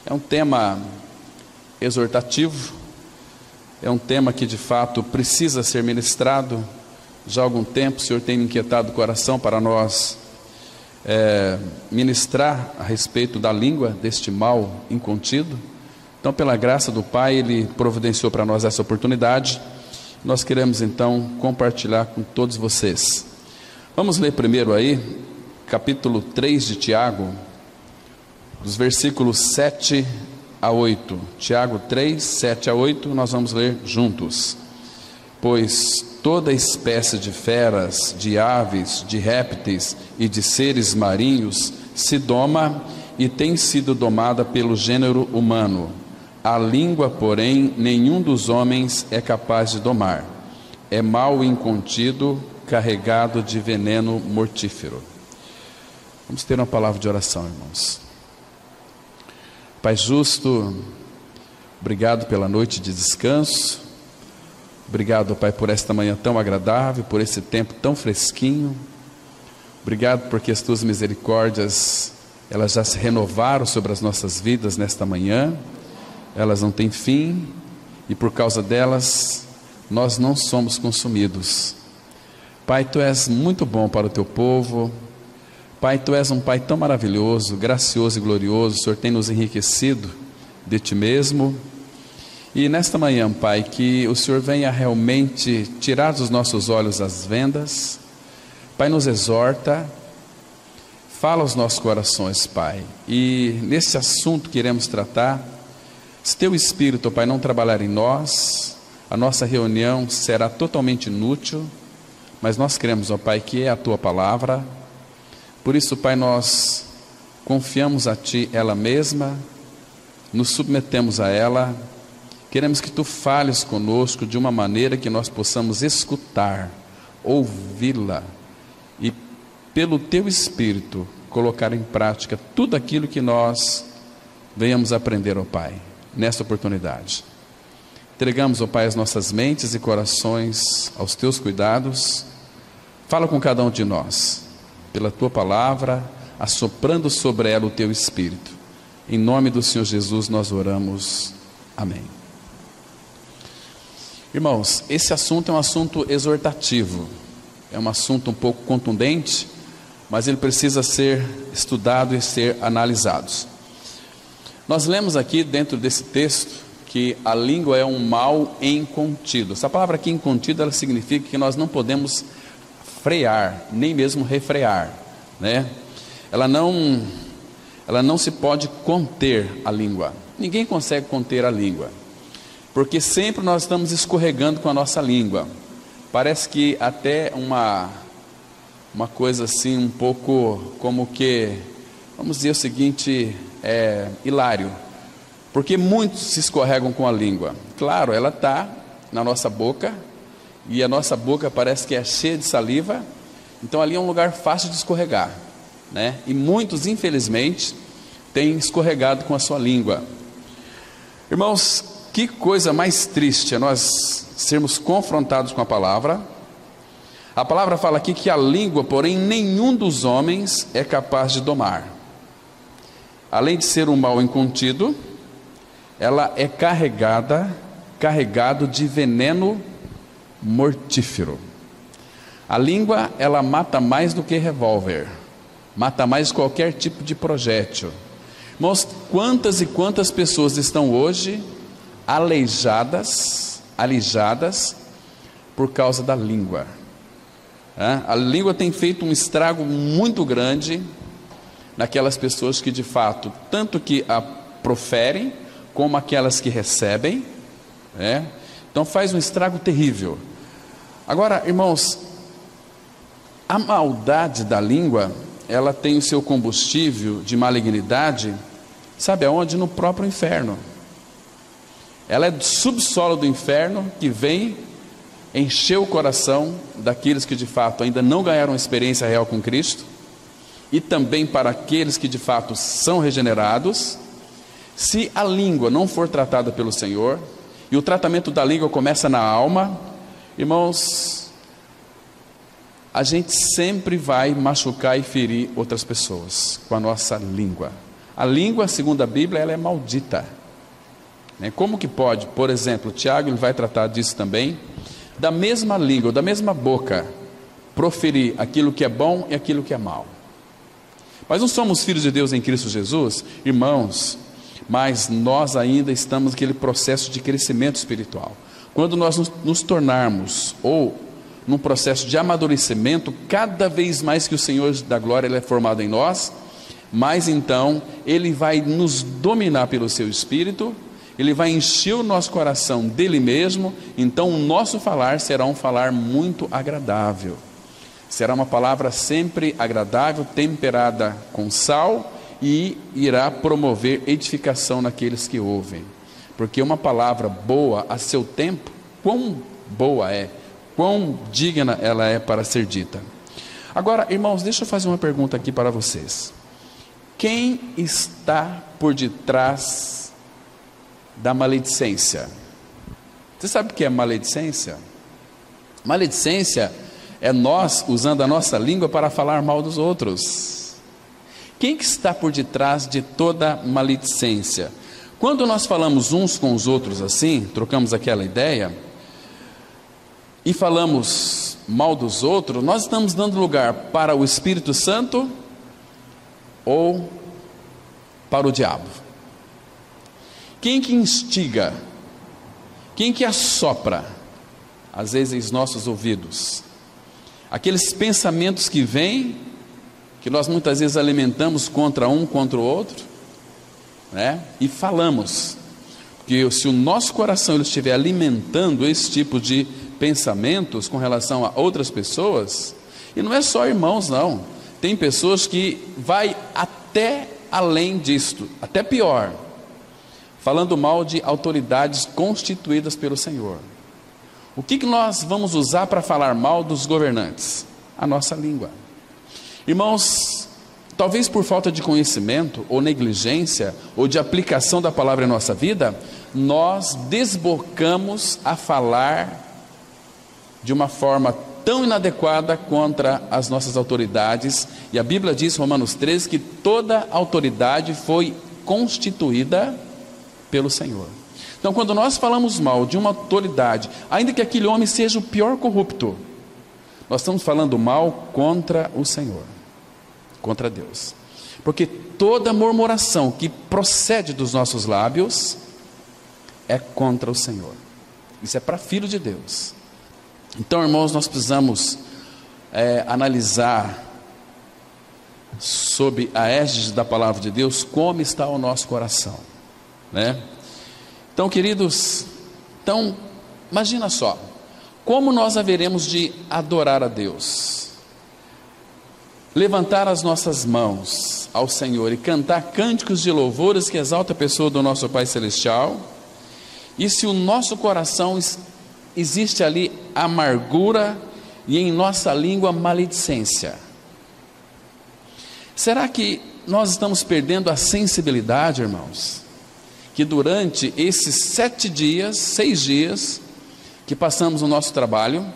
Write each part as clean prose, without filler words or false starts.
É um tema exortativo, é um tema que de fato precisa ser ministrado. Já há algum tempo o Senhor tem me inquietado o coração para nós ministrar a respeito da língua, deste mal incontido. Então, pela graça do Pai, Ele providenciou para nós essa oportunidade. Nós queremos então compartilhar com todos vocês. Vamos ler primeiro aí, capítulo 3 de Tiago, dos versículos 7 a 8. Tiago 3, 7 a 8, nós vamos ler juntos. Pois toda espécie de feras, de aves, de répteis e de seres marinhos se doma e tem sido domada pelo gênero humano. A língua, porém, nenhum dos homens é capaz de domar. É mal incontido, carregado de veneno mortífero. Vamos ter uma palavra de oração, irmãos. Pai justo, obrigado pela noite de descanso. Obrigado, Pai, por esta manhã tão agradável, por esse tempo tão fresquinho. Obrigado porque as Tuas misericórdias, elas já se renovaram sobre as nossas vidas nesta manhã. Elas não têm fim e por causa delas nós não somos consumidos. Pai, Tu és muito bom para o Teu povo. Pai, Tu és um Pai tão maravilhoso, gracioso e glorioso. O Senhor tem nos enriquecido de Ti mesmo. E nesta manhã, Pai, que o Senhor venha realmente tirar dos nossos olhos as vendas. Pai, nos exorta, fala aos nossos corações, Pai. E nesse assunto que iremos tratar, se Teu Espírito, Pai, não trabalhar em nós, a nossa reunião será totalmente inútil, mas nós cremos, ó Pai, que é a Tua palavra. Por isso, Pai, nós confiamos a Ti ela mesma, nos submetemos a ela, queremos que Tu fales conosco de uma maneira que nós possamos escutar, ouvi-la e pelo Teu Espírito colocar em prática tudo aquilo que nós venhamos aprender, ó Pai, nesta oportunidade. Entregamos, ó Pai, as nossas mentes e corações aos Teus cuidados. Fala com cada um de nós, pela Tua palavra, assoprando sobre ela o Teu Espírito. Em nome do Senhor Jesus nós oramos. Amém. Irmãos, esse assunto é um assunto exortativo, é um assunto um pouco contundente, mas ele precisa ser estudado e ser analisado. Nós lemos aqui dentro desse texto que a língua é um mal incontido. Essa palavra aqui incontido, ela significa que nós não podemos frear, nem mesmo refrear, né? Ela não se pode conter a língua. Ninguém consegue conter a língua, porque sempre nós estamos escorregando com a nossa língua. Parece que até uma coisa assim, um pouco como que, vamos dizer o seguinte, hilário, porque muitos se escorregam com a língua. Claro, ela está na nossa boca, e a nossa boca parece que é cheia de saliva, então ali é um lugar fácil de escorregar, né? E muitos, infelizmente, têm escorregado com a sua língua. Irmãos, que coisa mais triste é nós sermos confrontados com a palavra. A palavra fala aqui que a língua, porém, nenhum dos homens é capaz de domar. Além de ser um mal incontido, ela é carregado de veneno mortífero. A língua, ela mata mais do que revólver, mata mais qualquer tipo de projétil. Irmãos, quantas e quantas pessoas estão hoje aleijadas por causa da língua. A língua tem feito um estrago muito grande naquelas pessoas que de fato, tanto que a proferem, como aquelas que recebem, então faz um estrago terrível. Agora, irmãos, a maldade da língua, ela tem o seu combustível de malignidade, sabe aonde? No próprio inferno. Ela é do subsolo do inferno que vem encher o coração daqueles que de fato ainda não ganharam experiência real com Cristo, e também para aqueles que de fato são regenerados. Se a língua não for tratada pelo Senhor, e o tratamento da língua começa na alma, irmãos, a gente sempre vai machucar e ferir outras pessoas com a nossa língua. A língua, segundo a Bíblia, ela é maldita. Como que pode, por exemplo, Tiago ele vai tratar disso também, da mesma língua, da mesma boca, proferir aquilo que é bom e aquilo que é mal. Mas não somos filhos de Deus em Cristo Jesus, irmãos, mas nós ainda estamos naquele processo de crescimento espiritual. Quando nós nos tornarmos, ou num processo de amadurecimento, cada vez mais que o Senhor da glória ele é formado em nós, mais então Ele vai nos dominar pelo seu Espírito, Ele vai encher o nosso coração dele mesmo, então o nosso falar será um falar muito agradável. Será uma palavra sempre agradável, temperada com sal, e irá promover edificação naqueles que ouvem. Porque uma palavra boa a seu tempo, quão boa é, quão digna ela é para ser dita. Agora, irmãos, deixa eu fazer uma pergunta aqui para vocês. Quem está por detrás da maledicência? Você sabe o que é maledicência? Maledicência é nós usando a nossa língua para falar mal dos outros. Quem que está por detrás de toda maledicência? Quando nós falamos uns com os outros assim, trocamos aquela ideia, e falamos mal dos outros, nós estamos dando lugar para o Espírito Santo ou para o diabo? Quem que instiga? Quem que assopra, às vezes, nossos ouvidos? Aqueles pensamentos que vêm, que nós muitas vezes alimentamos contra um, contra o outro, e falamos, porque se o nosso coração ele estiver alimentando esse tipo de pensamentos com relação a outras pessoas, e não é só irmãos não, tem pessoas que vai até além disto, até pior, falando mal de autoridades constituídas pelo Senhor. O que nós vamos usar para falar mal dos governantes? A nossa língua. Irmãos, talvez por falta de conhecimento, ou negligência, ou de aplicação da palavra em nossa vida, nós desbocamos a falar de uma forma tão inadequada contra as nossas autoridades, e a Bíblia diz, Romanos 13, que toda autoridade foi constituída pelo Senhor. Então, quando nós falamos mal de uma autoridade, ainda que aquele homem seja o pior corrupto, nós estamos falando mal contra o Senhor, contra Deus, porque toda murmuração que procede dos nossos lábios é contra o Senhor. Isso é para filho de Deus. Então, irmãos, nós precisamos analisar sob a égide da palavra de Deus como está o nosso coração, Então, queridos, imagina só, como nós haveremos de adorar a Deus, levantar as nossas mãos ao Senhor e cantar cânticos de louvores que exalta a pessoa do nosso Pai Celestial, e se o nosso coração existe ali amargura e em nossa língua maledicência? Será que nós estamos perdendo a sensibilidade, irmãos? Que durante esses 6 dias que passamos no nosso trabalho,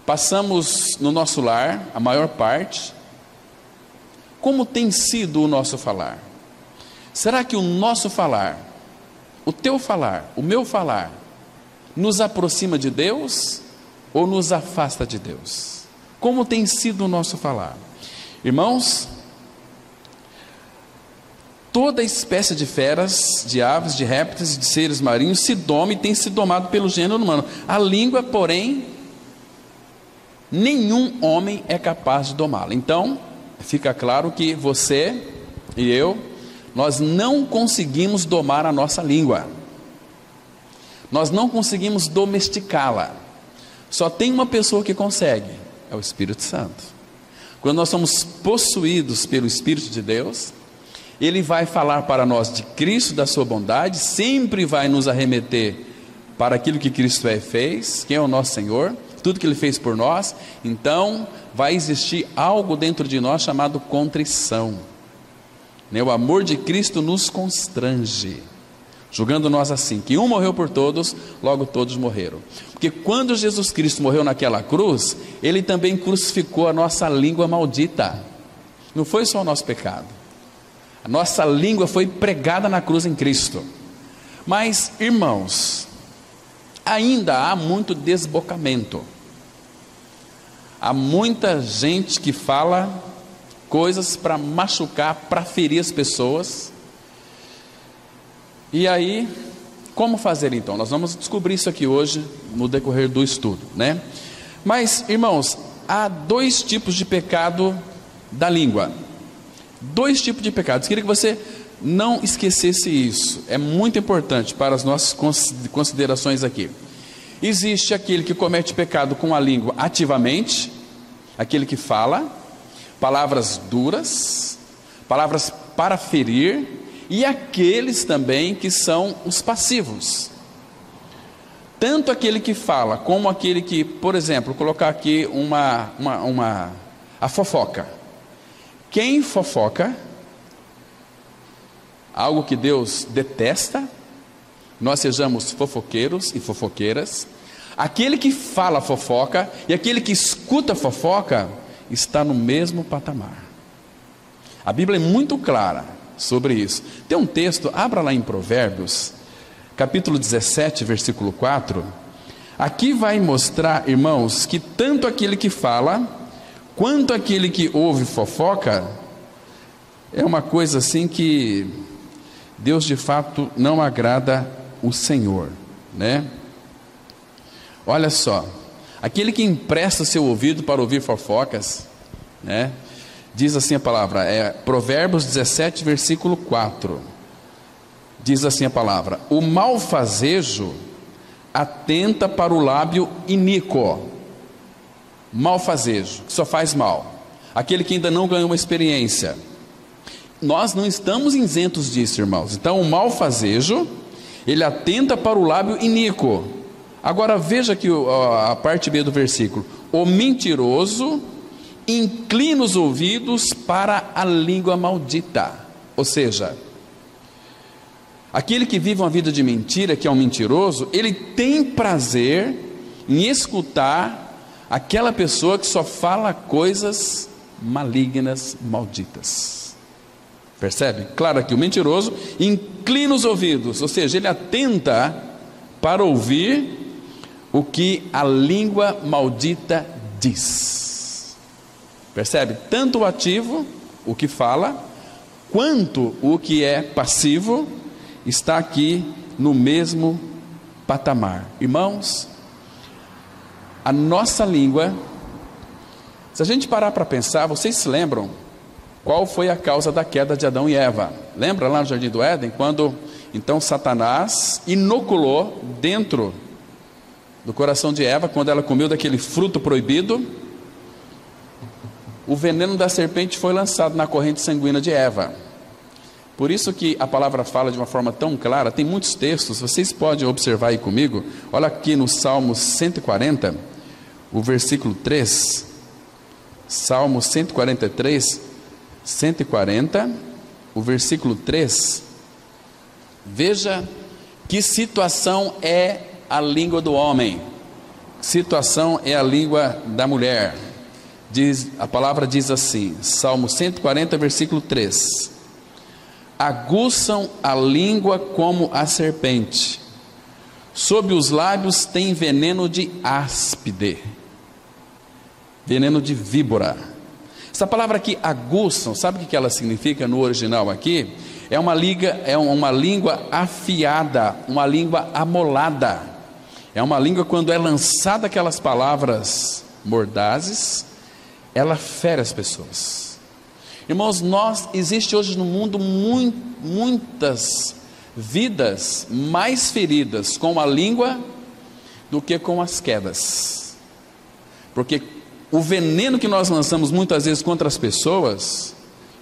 passamos no nosso lar, a maior parte, como tem sido o nosso falar? Será que o nosso falar, o teu falar, o meu falar, nos aproxima de Deus ou nos afasta de Deus? Como tem sido o nosso falar? Irmãos, toda espécie de feras, de aves, de répteis, de seres marinhos se doma e tem se domado pelo gênero humano. A língua, porém, nenhum homem é capaz de domá-la. Então, fica claro que você e eu, nós não conseguimos domar a nossa língua. Nós não conseguimos domesticá-la. Só tem uma pessoa que consegue, é o Espírito Santo. Quando nós somos possuídos pelo Espírito de Deus, Ele vai falar para nós de Cristo, da sua bondade, sempre vai nos arremeter para aquilo que Cristo fez, quem é o nosso Senhor, tudo que Ele fez por nós. Então vai existir algo dentro de nós chamado contrição, O amor de Cristo nos constrange, julgando nós assim, que um morreu por todos, logo todos morreram. Porque quando Jesus Cristo morreu naquela cruz, Ele também crucificou a nossa língua maldita. Não foi só o nosso pecado. A nossa língua foi pregada na cruz em Cristo. Mas, irmãos, ainda há muito desbocamento. Há muita gente que fala coisas para machucar, para ferir as pessoas. E aí, como fazer então? Nós vamos descobrir isso aqui hoje no decorrer do estudo, né? Mas, irmãos, há dois tipos de pecado da língua. Dois tipos de pecados. Queria que você não esquecesse isso. É muito importante para as nossas considerações aqui. Existe aquele que comete pecado com a língua ativamente, aquele que fala palavras duras, palavras para ferir, e aqueles também que são os passivos. Tanto aquele que fala, como aquele que, por exemplo, colocar aqui a fofoca. Quem fofoca, algo que Deus detesta, nós sejamos fofoqueiros e fofoqueiras. Aquele que fala fofoca e aquele que escuta fofoca está no mesmo patamar. A Bíblia é muito clara sobre isso. Tem um texto, abra lá em Provérbios, capítulo 17, versículo 4. Aqui vai mostrar, irmãos, que tanto aquele que fala quanto aquele que ouve fofoca é uma coisa assim que Deus de fato não agrada o Senhor, né? Olha só, aquele que empresta seu ouvido para ouvir fofocas, né? Diz assim a palavra, Provérbios 17, versículo 4. Diz assim a palavra: o malfazejo atenta para o lábio iníquo. Malfazejo, que só faz mal. Aquele que ainda não ganhou uma experiência. Nós não estamos isentos disso, irmãos. Então, o malfazejo, ele atenta para o lábio iníquo. Agora veja aqui a parte B do versículo: o mentiroso inclina os ouvidos para a língua maldita. Ou seja, aquele que vive uma vida de mentira, que é um mentiroso, ele tem prazer em escutar aquela pessoa que só fala coisas malignas, malditas. Percebe? Claro que o mentiroso inclina os ouvidos, ou seja, ele atenta para ouvir o que a língua maldita diz. Percebe? Tanto o ativo, o que fala, quanto o que é passivo, está aqui no mesmo patamar. Irmãos, a nossa língua, se a gente parar para pensar, vocês se lembram qual foi a causa da queda de Adão e Eva? Lembra lá no Jardim do Éden, quando então Satanás inoculou dentro do coração de Eva, quando ela comeu daquele fruto proibido, o veneno da serpente foi lançado na corrente sanguínea de Eva. Por isso que a palavra fala de uma forma tão clara. Tem muitos textos, vocês podem observar aí comigo. Olha aqui no Salmo 140, o versículo 3. Salmo 143, 140, o versículo 3. Veja que situação é a língua do homem, que situação é a língua da mulher. A palavra diz assim, Salmo 140, versículo 3: aguçam a língua como a serpente, sob os lábios tem veneno de áspide, veneno de víbora. Essa palavra aqui, aguçam, sabe o que ela significa no original aqui? É uma língua afiada, uma língua amolada. É uma língua, quando é lançada aquelas palavras mordazes, ela fere as pessoas. Irmãos, existe hoje no mundo muitas vidas mais feridas com a língua do que com as quedas. Porque o veneno que nós lançamos muitas vezes contra as pessoas,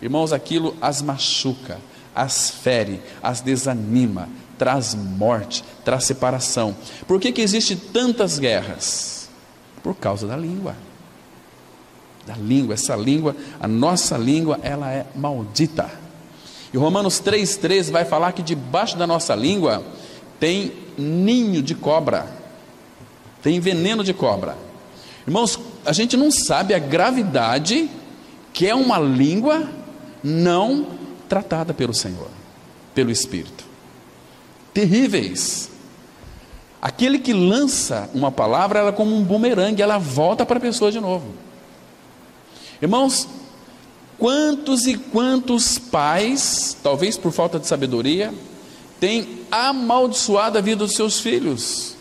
irmãos, aquilo as machuca, as fere, as desanima, traz morte, traz separação. Por que existe tantas guerras? Por causa da língua. Da língua, essa língua, a nossa língua, ela é maldita. E Romanos 3,13 vai falar que debaixo da nossa língua tem ninho de cobra, tem veneno de cobra. Irmãos, a gente não sabe a gravidade que é uma língua não tratada pelo Senhor, pelo Espírito. Terríveis. Aquele que lança uma palavra, ela é como um bumerangue, ela volta para a pessoa de novo. Irmãos, quantos e quantos pais, talvez por falta de sabedoria, têm amaldiçoado a vida dos seus filhos?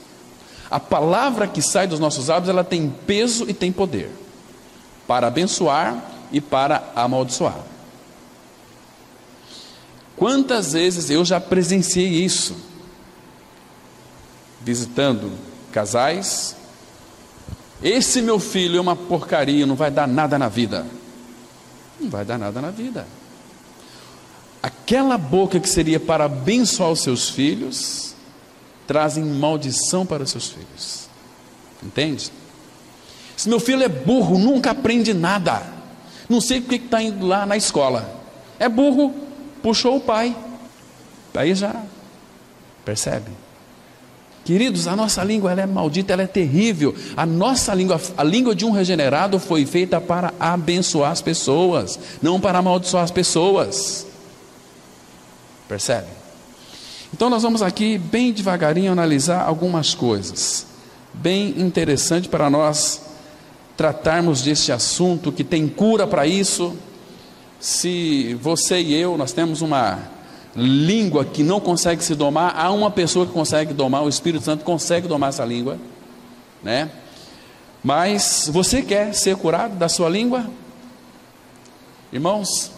A palavra que sai dos nossos lábios, ela tem peso e tem poder, para abençoar e para amaldiçoar. Quantas vezes eu já presenciei isso, visitando casais: esse meu filho é uma porcaria, não vai dar nada na vida. Não vai dar nada na vida. Aquela boca que seria para abençoar os seus filhos, trazem maldição para os seus filhos. Entende? Esse meu filho é burro, nunca aprende nada, não sei porque está indo lá na escola. É burro, puxou o pai. Aí já percebe. Queridos, a nossa língua, ela é maldita, ela é terrível. A nossa língua, a língua de um regenerado, foi feita para abençoar as pessoas, não para amaldiçoar as pessoas. Percebe? Então nós vamos aqui bem devagarinho analisar algumas coisas bem interessante para nós tratarmos deste assunto, que tem cura para isso. Se você e eu, nós temos uma língua que não consegue se domar, há uma pessoa que consegue domar, o Espírito Santo consegue domar essa língua, né? Mas você quer ser curado da sua língua? Irmãos,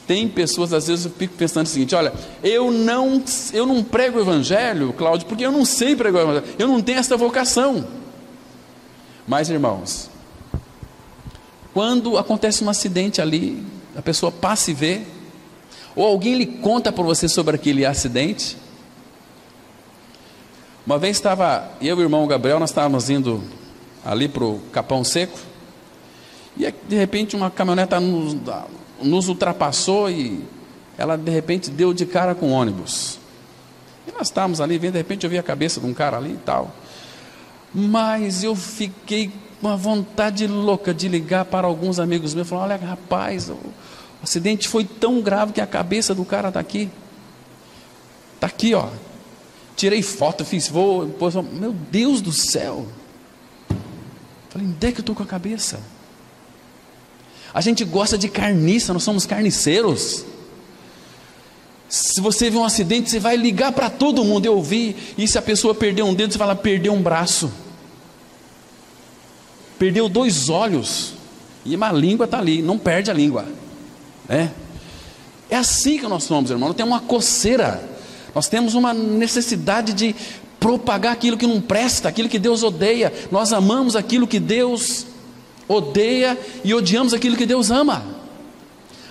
tem pessoas, às vezes eu fico pensando o seguinte: olha, eu não prego o evangelho, Cláudio, porque eu não sei pregar o evangelho, eu não tenho essa vocação. Mas, irmãos, quando acontece um acidente ali, a pessoa passa e vê, ou alguém lhe conta para você sobre aquele acidente. Uma vez estava eu e o irmão Gabriel, nós estávamos indo ali para o Capão Seco, e de repente uma caminhoneta nos ultrapassou, e ela de repente deu de cara com o ônibus, e nós estávamos ali vendo, de repente eu vi a cabeça de um cara ali e tal, mas eu fiquei com uma vontade louca de ligar para alguns amigos meus, falar: olha rapaz, o acidente foi tão grave que a cabeça do cara está aqui, ó. Tirei foto, fiz voo, meu Deus do céu. Falei: onde é que eu estou com a cabeça? A gente gosta de carniça, nós somos carniceiros. Se você vê um acidente, você vai ligar para todo mundo. Eu vi, e se a pessoa perdeu um dedo, você fala: perdeu um braço, perdeu 2 olhos, e uma língua está ali, não perde a língua. É assim que nós somos, irmão. Nós temos uma coceira, nós temos uma necessidade de propagar aquilo que não presta, aquilo que Deus odeia. Nós amamos aquilo que Deus odeia e odiamos aquilo que Deus ama.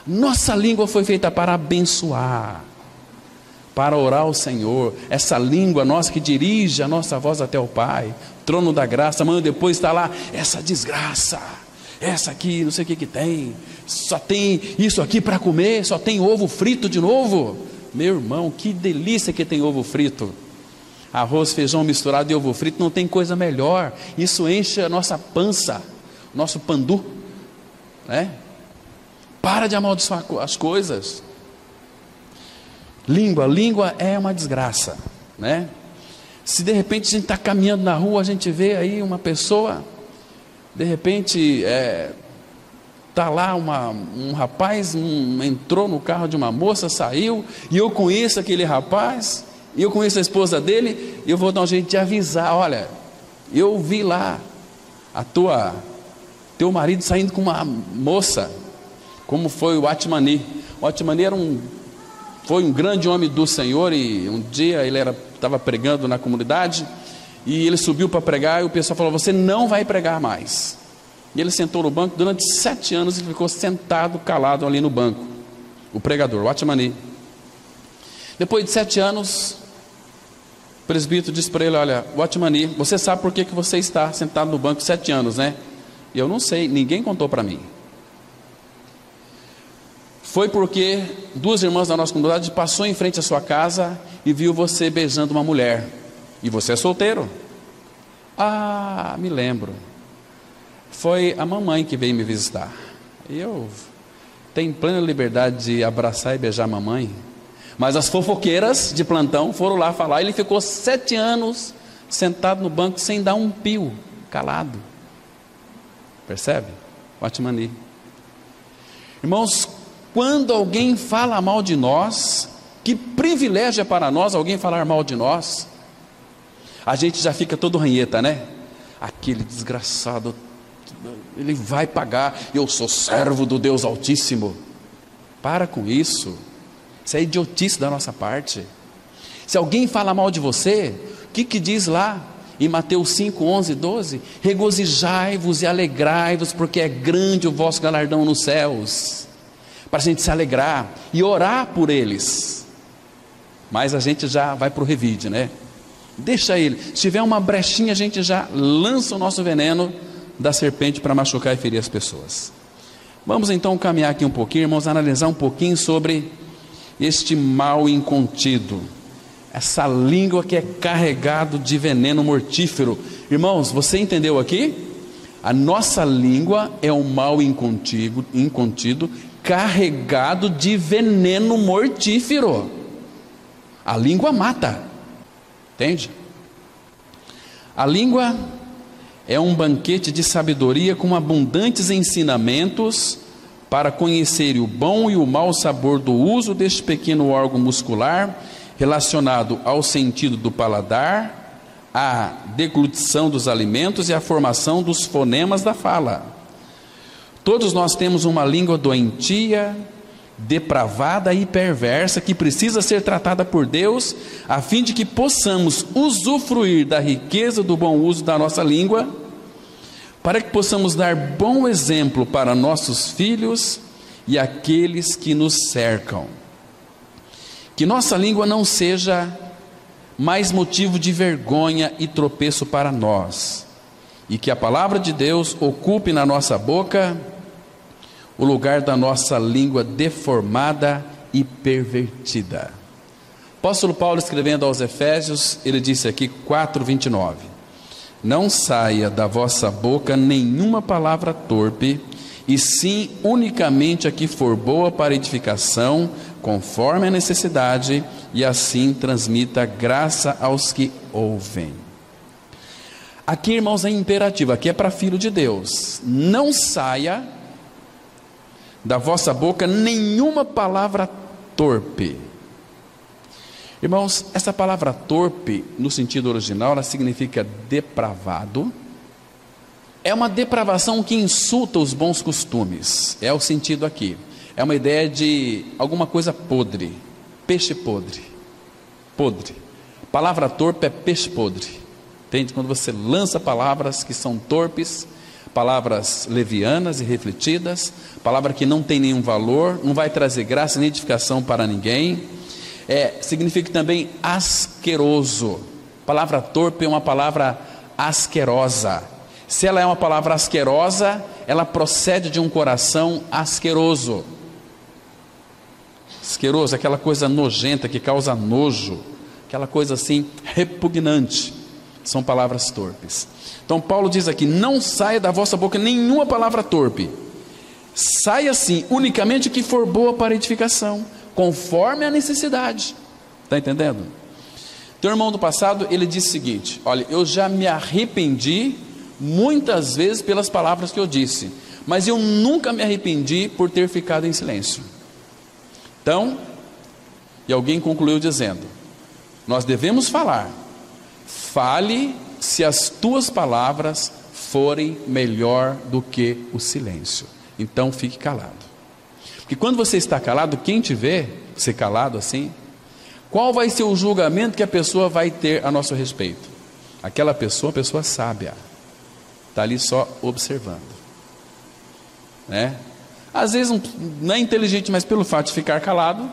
Nossa língua foi feita para abençoar, para orar ao Senhor. Essa língua nossa que dirige a nossa voz até o Pai, trono da graça. Amanhã depois está lá: essa desgraça, essa aqui, não sei o que tem, só tem isso aqui para comer, só tem ovo frito de novo. Meu irmão, que delícia que tem ovo frito. Arroz, feijão misturado e ovo frito, não tem coisa melhor. Isso enche a nossa pança, nosso pandu, né? Para de amaldiçoar as coisas. Língua é uma desgraça, né? Se de repente a gente está caminhando na rua, a gente vê aí uma pessoa, de repente está lá um rapaz, entrou no carro de uma moça, saiu, e eu conheço aquele rapaz, e eu conheço a esposa dele, e eu vou dar um jeito de avisar: olha, eu vi lá teu marido saindo com uma moça, como foi o Atmani. O Atmani foi um grande homem do Senhor, e um dia ele estava pregando na comunidade, e ele subiu para pregar, e o pessoal falou: você não vai pregar mais. E ele sentou no banco, durante 7 anos ele ficou sentado, calado ali no banco, o pregador, o Atmani. Depois de 7 anos, o presbítero disse para ele: olha, o Atmani, você sabe por que você está sentado no banco 7 anos, né? E eu não sei, ninguém contou para mim. Foi porque 2 irmãs da nossa comunidade passou em frente à sua casa e viu você beijando uma mulher. E você é solteiro? Ah, me lembro. Foi a mamãe que veio me visitar. E eu tem plena liberdade de abraçar e beijar a mamãe, mas as fofoqueiras de plantão foram lá falar. Ele ficou 7 anos sentado no banco sem dar um pio, calado. Percebe? Watmani. Irmãos, quando alguém fala mal de nós, que privilégio é para nós alguém falar mal de nós, a gente já fica todo ranheta, né? Aquele desgraçado, ele vai pagar, eu sou servo do Deus Altíssimo. Para com isso, isso é idiotice da nossa parte. Se alguém fala mal de você, o que diz lá em Mateus 5, 11, 12? Regozijai-vos e alegrai-vos, porque é grande o vosso galardão nos céus. Para a gente se alegrar e orar por eles. Mas a gente já vai para o revide, né? Deixa ele, se tiver uma brechinha, a gente já lança o nosso veneno da serpente para machucar e ferir as pessoas. Vamos então caminhar aqui um pouquinho, irmãos, analisar um pouquinho sobre este mal incontido, essa língua que é carregado de veneno mortífero. Irmãos, você entendeu aqui? A nossa língua é um mal incontido, carregado de veneno mortífero. A língua mata. Entende? A língua é um banquete de sabedoria com abundantes ensinamentos para conhecer o bom e o mau sabor do uso deste pequeno órgão muscular relacionado ao sentido do paladar, à deglutição dos alimentos e à formação dos fonemas da fala. Todos nós temos uma língua doentia, depravada e perversa, que precisa ser tratada por Deus, a fim de que possamos usufruir da riqueza do bom uso da nossa língua, para que possamos dar bom exemplo para nossos filhos e aqueles que nos cercam. Que nossa língua não seja mais motivo de vergonha e tropeço para nós, e que a palavra de Deus ocupe na nossa boca o lugar da nossa língua deformada e pervertida. Apóstolo Paulo, escrevendo aos Efésios, ele disse aqui 4:29: não saia da vossa boca nenhuma palavra torpe, e sim unicamente a que for boa para edificação, conforme a necessidade, e assim transmita graça aos que ouvem. Aqui, irmãos, é imperativo, aqui é para filho de Deus. Não saia da vossa boca nenhuma palavra torpe. Irmãos, essa palavra torpe, no sentido original, ela significa depravado. É uma depravação que insulta os bons costumes. É o sentido aqui. É uma ideia de alguma coisa podre. Peixe podre. Podre. Palavra torpe é peixe podre. Entende? Quando você lança palavras que são torpes, palavras levianas e refletidas, palavra que não tem nenhum valor, não vai trazer graça nem edificação para ninguém. Significa também asqueroso. Palavra torpe é uma palavra asquerosa. Se ela é uma palavra asquerosa, ela procede de um coração asqueroso. Asqueroso, aquela coisa nojenta que causa nojo, aquela coisa assim repugnante. São palavras torpes. Então Paulo diz aqui: não saia da vossa boca nenhuma palavra torpe. Saia sim unicamente o que for boa para edificação, conforme a necessidade. Está entendendo? Teu irmão do passado, ele disse o seguinte: olha, eu já me arrependi muitas vezes pelas palavras que eu disse, mas eu nunca me arrependi por ter ficado em silêncio. Então, e alguém concluiu dizendo: nós devemos falar. Fale se as tuas palavras forem melhor do que o silêncio. Então fique calado. Porque quando você está calado, quem te vê, você calado assim, qual vai ser o julgamento que a pessoa vai ter a nosso respeito? Aquela pessoa, uma pessoa sábia, está ali só observando, né? Às vezes não é inteligente, mas pelo fato de ficar calado,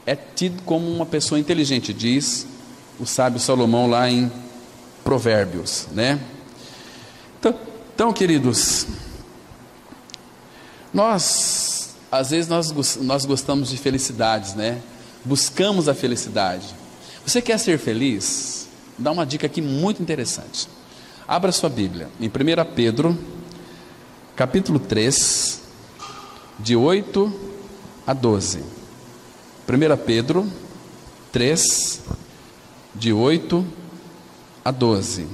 é tido como uma pessoa inteligente, diz o sábio Salomão lá em Provérbios, né? Então, queridos, às vezes nós gostamos de felicidades, né? Buscamos a felicidade. Você quer ser feliz? Dá uma dica aqui muito interessante. Abra sua Bíblia em 1 Pedro, capítulo 3, de 8 a 12. 1 Pedro 3, de 8 a 12.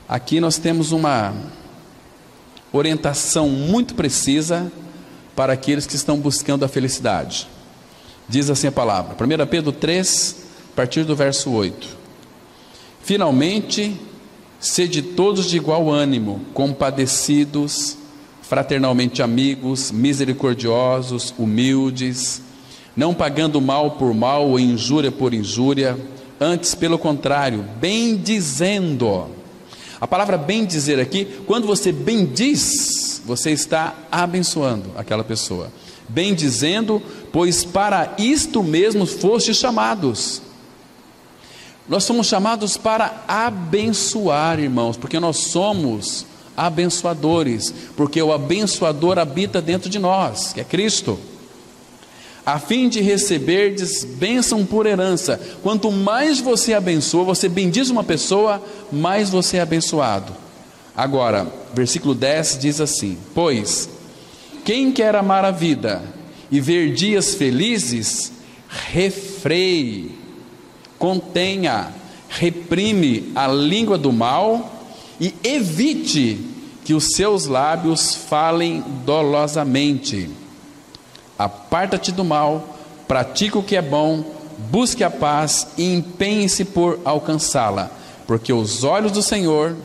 Aqui nós temos uma orientação muito precisa para aqueles que estão buscando a felicidade. Diz assim a palavra, 1 Pedro 3, a partir do verso 8. Finalmente, sede todos de igual ânimo, compadecidos, fraternalmente amigos, misericordiosos, humildes, não pagando mal por mal ou injúria por injúria, antes pelo contrário, bendizendo. A palavra bendizer aqui, quando você bendiz, você está abençoando aquela pessoa. Bendizendo, pois para isto mesmo fostes chamados. Nós somos chamados para abençoar, irmãos, porque nós somos abençoadores, porque o abençoador habita dentro de nós, que é Cristo, a fim de receberdes bênção por herança. Quanto mais você abençoa, você bendiz uma pessoa, mais você é abençoado. Agora, versículo 10 diz assim: pois quem quer amar a vida e ver dias felizes, refreie, contenha, reprime a língua do mal e evite que os seus lábios falem dolosamente. Aparta-te do mal, pratica o que é bom, busque a paz e empenhe-se por alcançá-la, porque os olhos do Senhor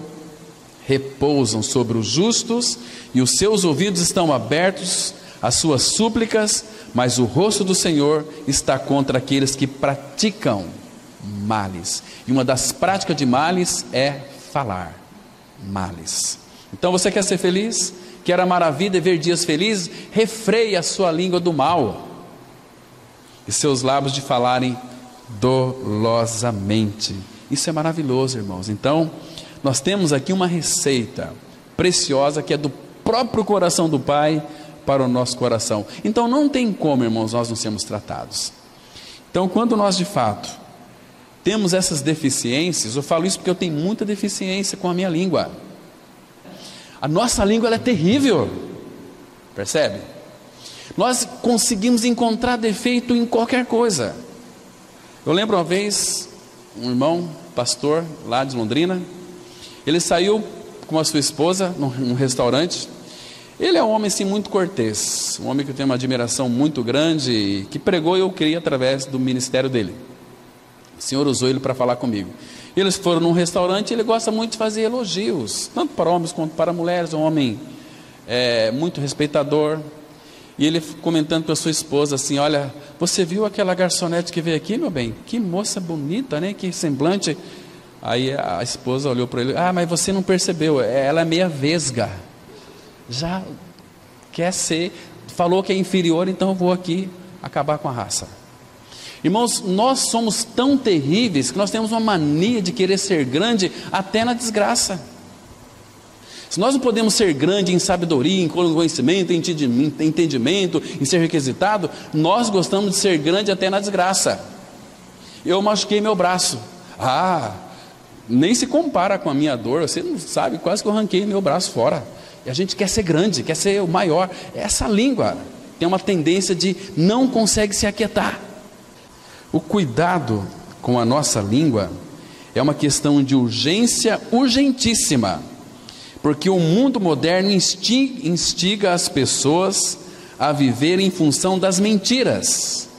repousam sobre os justos e os seus ouvidos estão abertos às suas súplicas, mas o rosto do Senhor está contra aqueles que praticam males. E uma das práticas de males é falar males. Então você quer ser feliz? Quer amar a vida e ver dias felizes? Refreie a sua língua do mal e seus lábios de falarem dolosamente. Isso é maravilhoso, irmãos. Então nós temos aqui uma receita preciosa que é do próprio coração do Pai para o nosso coração. Então não tem como, irmãos, nós não sermos tratados. Então quando nós de fato temos essas deficiências, eu falo isso porque eu tenho muita deficiência com a minha língua. A nossa língua ela é terrível, percebe? Nós conseguimos encontrar defeito em qualquer coisa. Eu lembro uma vez, um irmão, pastor lá de Londrina, ele saiu com a sua esposa num restaurante. Ele é um homem assim muito cortês, um homem que eu tenho uma admiração muito grande, que pregou e eu criei através do ministério dele. O Senhor usou ele para falar comigo. Eles foram num restaurante e ele gosta muito de fazer elogios, tanto para homens quanto para mulheres. Um homem muito respeitador. E ele comentando com a sua esposa assim: olha, você viu aquela garçonete que veio aqui, meu bem? Que moça bonita, né? Que semblante. Aí a esposa olhou para ele: ah, mas você não percebeu, ela é meia vesga. Já quer ser, falou que é inferior, então eu vou aqui acabar com a raça. Irmãos, nós somos tão terríveis que nós temos uma mania de querer ser grande até na desgraça. Se nós não podemos ser grande em sabedoria, em conhecimento, em entendimento, em ser requisitado, nós gostamos de ser grande até na desgraça. Eu machuquei meu braço. Ah, nem se compara com a minha dor, você não sabe, quase que eu arranquei meu braço fora. E a gente quer ser grande, quer ser o maior. Essa língua tem uma tendência de não consegue se aquietar. O cuidado com a nossa língua é uma questão de urgência urgentíssima, porque o mundo moderno instiga as pessoas a viver em função das mentiras.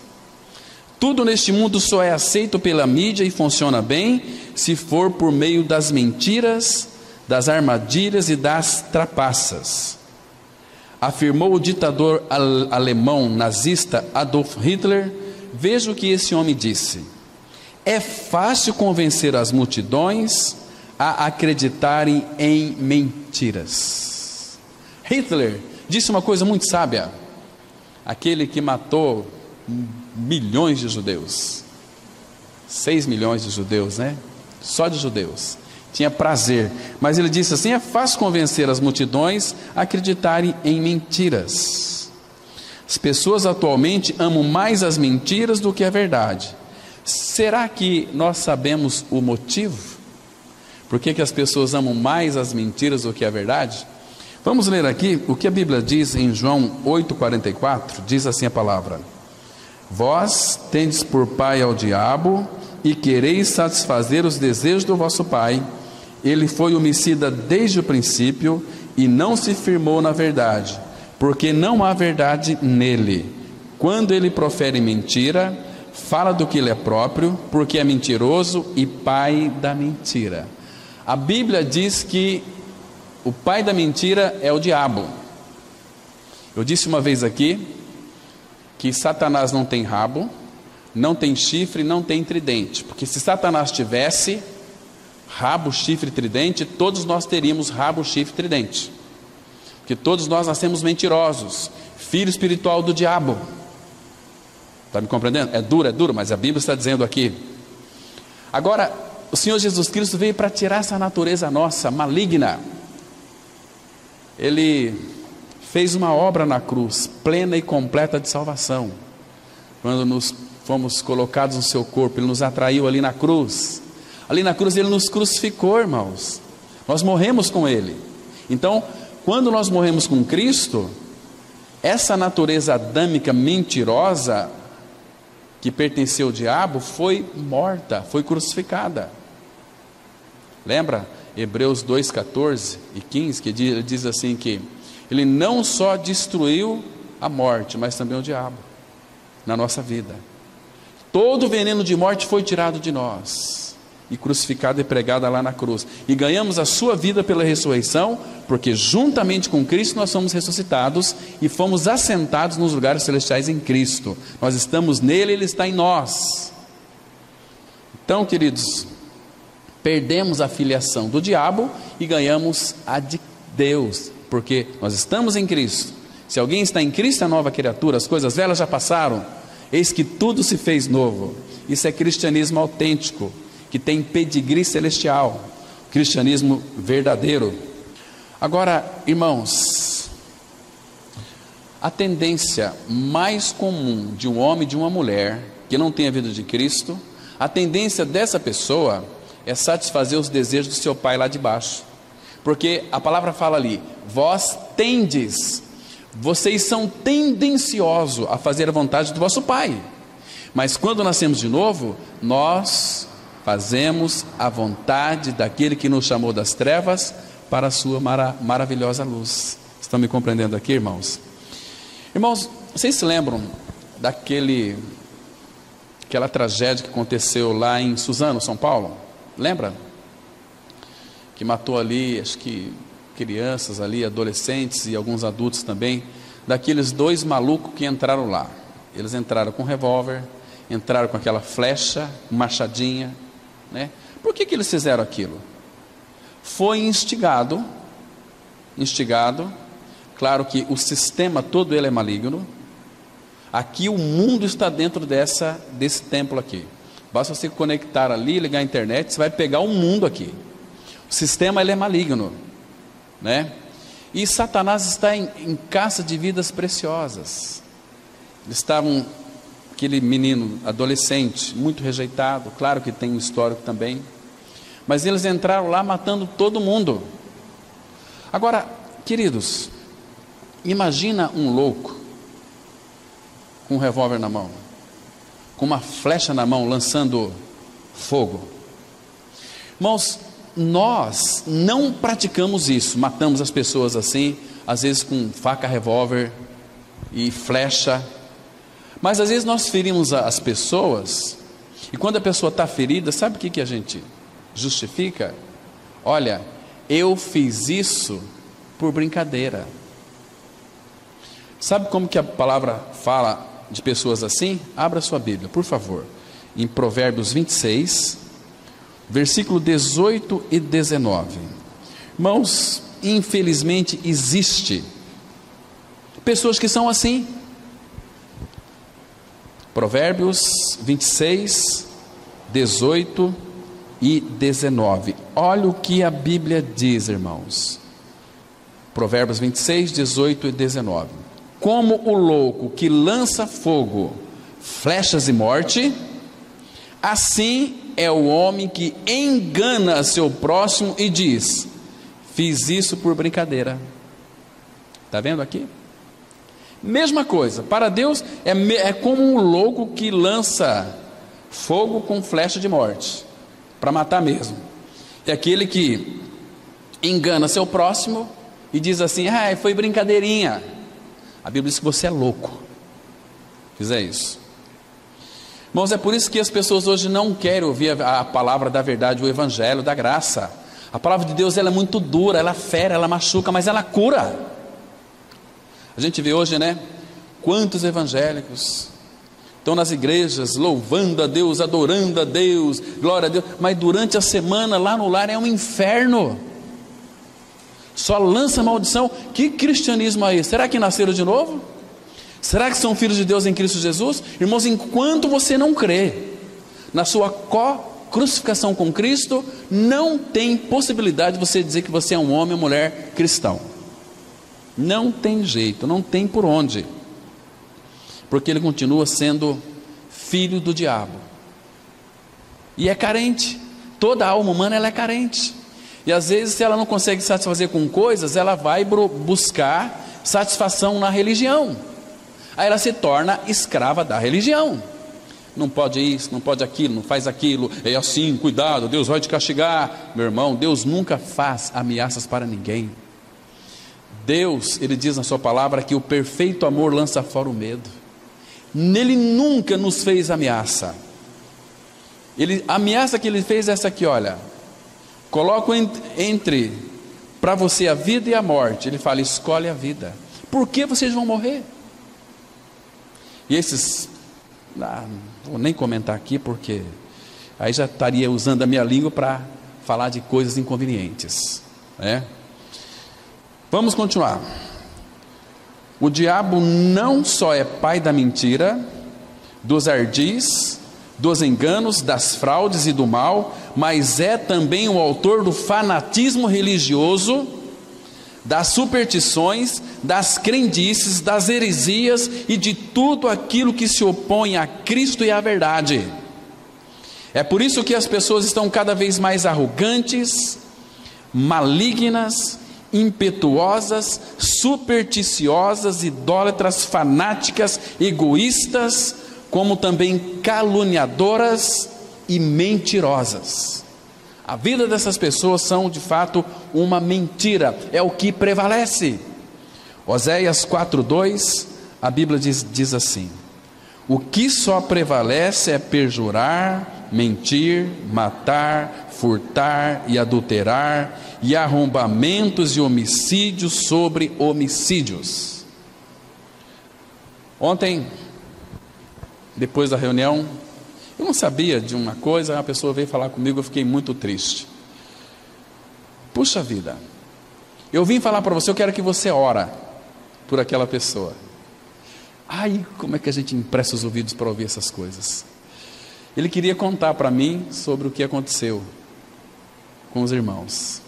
Tudo neste mundo só é aceito pela mídia e funciona bem se for por meio das mentiras, das armadilhas e das trapaças. Afirmou o ditador alemão nazista Adolf Hitler. Veja o que esse homem disse: é fácil convencer as multidões a acreditarem em mentiras. Hitler disse uma coisa muito sábia, aquele que matou milhões de judeus, 6 milhões de judeus, né? Só de judeus, tinha prazer, mas ele disse assim: é fácil convencer as multidões a acreditarem em mentiras. As pessoas atualmente amam mais as mentiras do que a verdade. Será que nós sabemos o motivo? Por que as pessoas amam mais as mentiras do que a verdade? Vamos ler aqui o que a Bíblia diz em João 8,44, diz assim a palavra: vós tendes por pai ao diabo, e quereis satisfazer os desejos do vosso pai. Ele foi homicida desde o princípio, e não se firmou na verdade, porque não há verdade nele. Quando ele profere mentira, fala do que ele é próprio, porque é mentiroso e pai da mentira. A Bíblia diz que o pai da mentira é o diabo. Eu disse uma vez aqui que Satanás não tem rabo, não tem chifre, não tem tridente, porque se Satanás tivesse rabo, chifre e tridente, todos nós teríamos rabo, chifre e tridente, porque todos nós nascemos mentirosos, filho espiritual do diabo. Está me compreendendo? É duro, mas a Bíblia está dizendo aqui. Agora, o Senhor Jesus Cristo veio para tirar essa natureza nossa, maligna. Ele fez uma obra na cruz, plena e completa de salvação. Quando nos fomos colocados no seu corpo, Ele nos atraiu ali na cruz. Ali na cruz Ele nos crucificou, irmãos. Nós morremos com Ele. Então, quando nós morremos com Cristo, essa natureza adâmica mentirosa que pertenceu ao diabo foi morta, foi crucificada. Lembra? Hebreus 2,14 e 15, que diz assim que Ele não só destruiu a morte, mas também o diabo na nossa vida. Todo o veneno de morte foi tirado de nós e crucificado e pregado lá na cruz, e ganhamos a sua vida pela ressurreição, porque juntamente com Cristo nós somos ressuscitados e fomos assentados nos lugares celestiais em Cristo. Nós estamos nele, Ele está em nós. Então, queridos, perdemos a filiação do diabo e ganhamos a de Deus, porque nós estamos em Cristo. Se alguém está em Cristo, é nova criatura, as coisas velhas já passaram, eis que tudo se fez novo. Isso é cristianismo autêntico, que tem pedigree celestial, cristianismo verdadeiro. Agora, irmãos, a tendência mais comum de um homem e de uma mulher que não tem a vida de Cristo, a tendência dessa pessoa é satisfazer os desejos do seu pai lá de baixo, porque a palavra fala ali, vós tendes, vocês são tendenciosos a fazer a vontade do vosso pai, mas quando nascemos de novo, nós fazemos a vontade daquele que nos chamou das trevas para a sua maravilhosa luz. Estão me compreendendo aqui, irmãos? Irmãos, vocês se lembram aquela tragédia que aconteceu lá em Suzano, São Paulo? Lembra? Que matou ali, acho que crianças ali, adolescentes e alguns adultos também, daqueles dois malucos que entraram lá. Eles entraram com revólver, entraram com aquela flecha, machadinha, né? Por que eles fizeram aquilo? Foi instigado, claro que o sistema todo ele é maligno. Aqui o mundo está dentro desse templo aqui. Basta você conectar ali, ligar a internet, você vai pegar o mundo aqui. O sistema ele é maligno, né? E Satanás está em caça de vidas preciosas. Eles estavam, aquele menino adolescente, muito rejeitado, claro que tem um histórico também, mas eles entraram lá matando todo mundo. Agora, queridos, imagina um louco com um revólver na mão, com uma flecha na mão, lançando fogo. Irmãos, nós não praticamos isso, matamos as pessoas assim, às vezes com faca, revólver e flecha, mas às vezes nós ferimos as pessoas, e quando a pessoa está ferida, sabe o que a gente justifica? Olha, eu fiz isso por brincadeira. Sabe como que a palavra fala de pessoas assim? Abra sua Bíblia, por favor, em Provérbios 26, versículo 18 e 19. Irmãos, infelizmente existe pessoas que são assim. Provérbios 26, 18 e 19. Olha o que a Bíblia diz, irmãos. Provérbios 26, 18 e 19. Como o louco que lança fogo, flechas e morte, assim é o homem que engana seu próximo e diz: fiz isso por brincadeira. Está vendo aqui? Mesma coisa, para Deus é como um louco que lança fogo com flecha de morte, para matar mesmo. É aquele que engana seu próximo e diz assim: ah, foi brincadeirinha. A Bíblia diz que você é louco fizer isso. Irmãos, é por isso que as pessoas hoje não querem ouvir a palavra da verdade, o evangelho da graça. A palavra de Deus, ela é muito dura, ela fere, ela machuca, mas ela cura. A gente vê hoje, né, quantos evangélicos estão nas igrejas louvando a Deus, adorando a Deus, glória a Deus, mas durante a semana lá no lar é um inferno, só lança maldição. Que cristianismo é esse? Será que nasceram de novo? Será que são filhos de Deus em Cristo Jesus? Irmãos, enquanto você não crê na sua crucificação com Cristo, não tem possibilidade de você dizer que você é um homem ou mulher cristão. Não tem jeito, não tem por onde, porque ele continua sendo filho do diabo, e é carente. Toda alma humana, ela é carente, e às vezes, se ela não consegue satisfazer com coisas, ela vai buscar satisfação na religião, aí ela se torna escrava da religião. Não pode isso, não pode aquilo, não faz aquilo, é assim, cuidado, Deus vai te castigar. Meu irmão, Deus nunca faz ameaças para ninguém. Deus, ele diz na sua palavra que o perfeito amor lança fora o medo. Nele nunca nos fez ameaça. A ameaça que ele fez é essa aqui, olha: coloco entre para você a vida e a morte. Ele fala: escolhe a vida. Por que vocês vão morrer? E esses, não vou nem comentar aqui, porque aí já estaria usando a minha língua para falar de coisas inconvenientes, né? Vamos continuar. O diabo não só é pai da mentira, dos ardis, dos enganos, das fraudes e do mal, mas é também o autor do fanatismo religioso, das superstições, das crendices, das heresias e de tudo aquilo que se opõe a Cristo e à verdade. É por isso que as pessoas estão cada vez mais arrogantes, malignas, impetuosas, supersticiosas, idólatras, fanáticas, egoístas, como também caluniadoras e mentirosas. A vida dessas pessoas são de fato uma mentira, é o que prevalece. Oséias 4:2, a Bíblia diz assim: o que só prevalece é perjurar, mentir, matar, furtar e adulterar, e arrombamentos e homicídios sobre homicídios. Ontem, depois da reunião, eu não sabia de uma coisa, uma pessoa veio falar comigo, eu fiquei muito triste. Puxa vida, eu vim falar para você, eu quero que você ora por aquela pessoa. Ai, como é que a gente empresta os ouvidos para ouvir essas coisas? Ele queria contar para mim sobre o que aconteceu com os irmãos,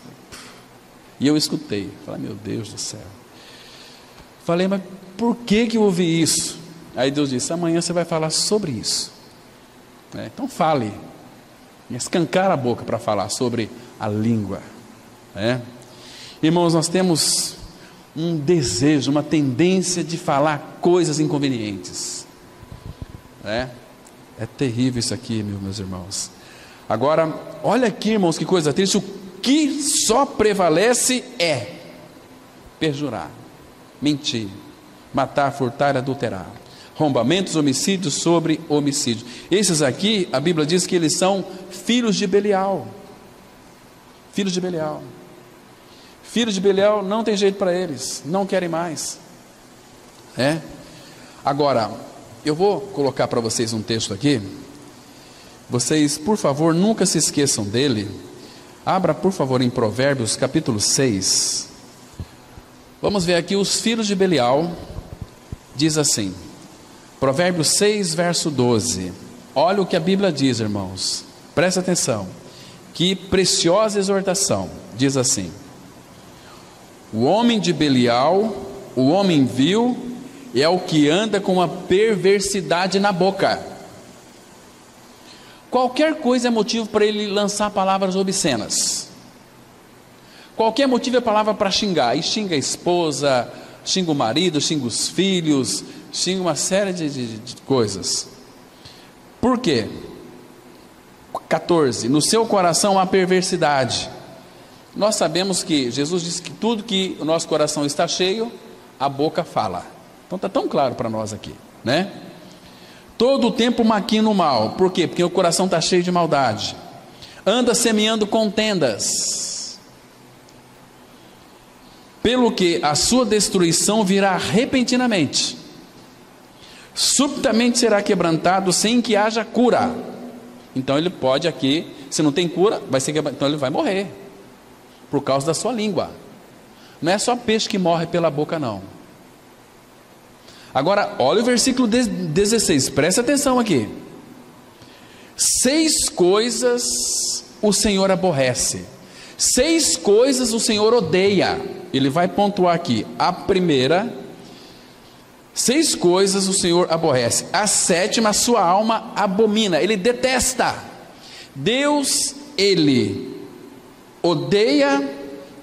e eu escutei, falei: meu Deus do céu. Falei: mas por que eu ouvi isso? Aí Deus disse: amanhã você vai falar sobre isso, então fale, escancar a boca para falar sobre a língua, Irmãos, nós temos um desejo, uma tendência de falar coisas inconvenientes, é terrível isso aqui, meus irmãos. Agora, olha aqui, irmãos, que coisa triste. O que só prevalece é perjurar, mentir, matar, furtar e adulterar, arrombamentos, homicídios sobre homicídios. Esses aqui, a Bíblia diz que eles são filhos de Belial. Filhos de Belial. Filhos de Belial, não tem jeito para eles, não querem mais. Agora, eu vou colocar para vocês um texto aqui. Vocês, por favor, nunca se esqueçam dele. Abra, por favor, em Provérbios capítulo 6. Vamos ver aqui os filhos de Belial. Diz assim, Provérbios 6, verso 12. Olha o que a Bíblia diz, irmãos. Presta atenção. Que preciosa exortação. Diz assim: o homem de Belial, o homem vil, é o que anda com a perversidade na boca. Qualquer coisa é motivo para ele lançar palavras obscenas. Qualquer motivo é palavra para xingar. E xinga a esposa, xinga o marido, xinga os filhos, xinga uma série de coisas. Por quê? 14, no seu coração há perversidade. Nós sabemos que Jesus disse que tudo que o nosso coração está cheio, a boca fala. Então está tão claro para nós aqui, né? Todo o tempo maquina o mal. Por quê? Porque o coração está cheio de maldade. Anda semeando contendas, pelo que a sua destruição virá repentinamente. Subitamente será quebrantado sem que haja cura. Então ele pode aqui, se não tem cura, vai ser quebrantado, então ele vai morrer por causa da sua língua. Não é só peixe que morre pela boca, não. Agora, olha o versículo 16, presta atenção aqui. 6 coisas o Senhor aborrece, 6 coisas o Senhor odeia. Ele vai pontuar aqui. A primeira, 6 coisas o Senhor aborrece. A 7ª, a sua alma abomina, ele detesta. Deus, ele odeia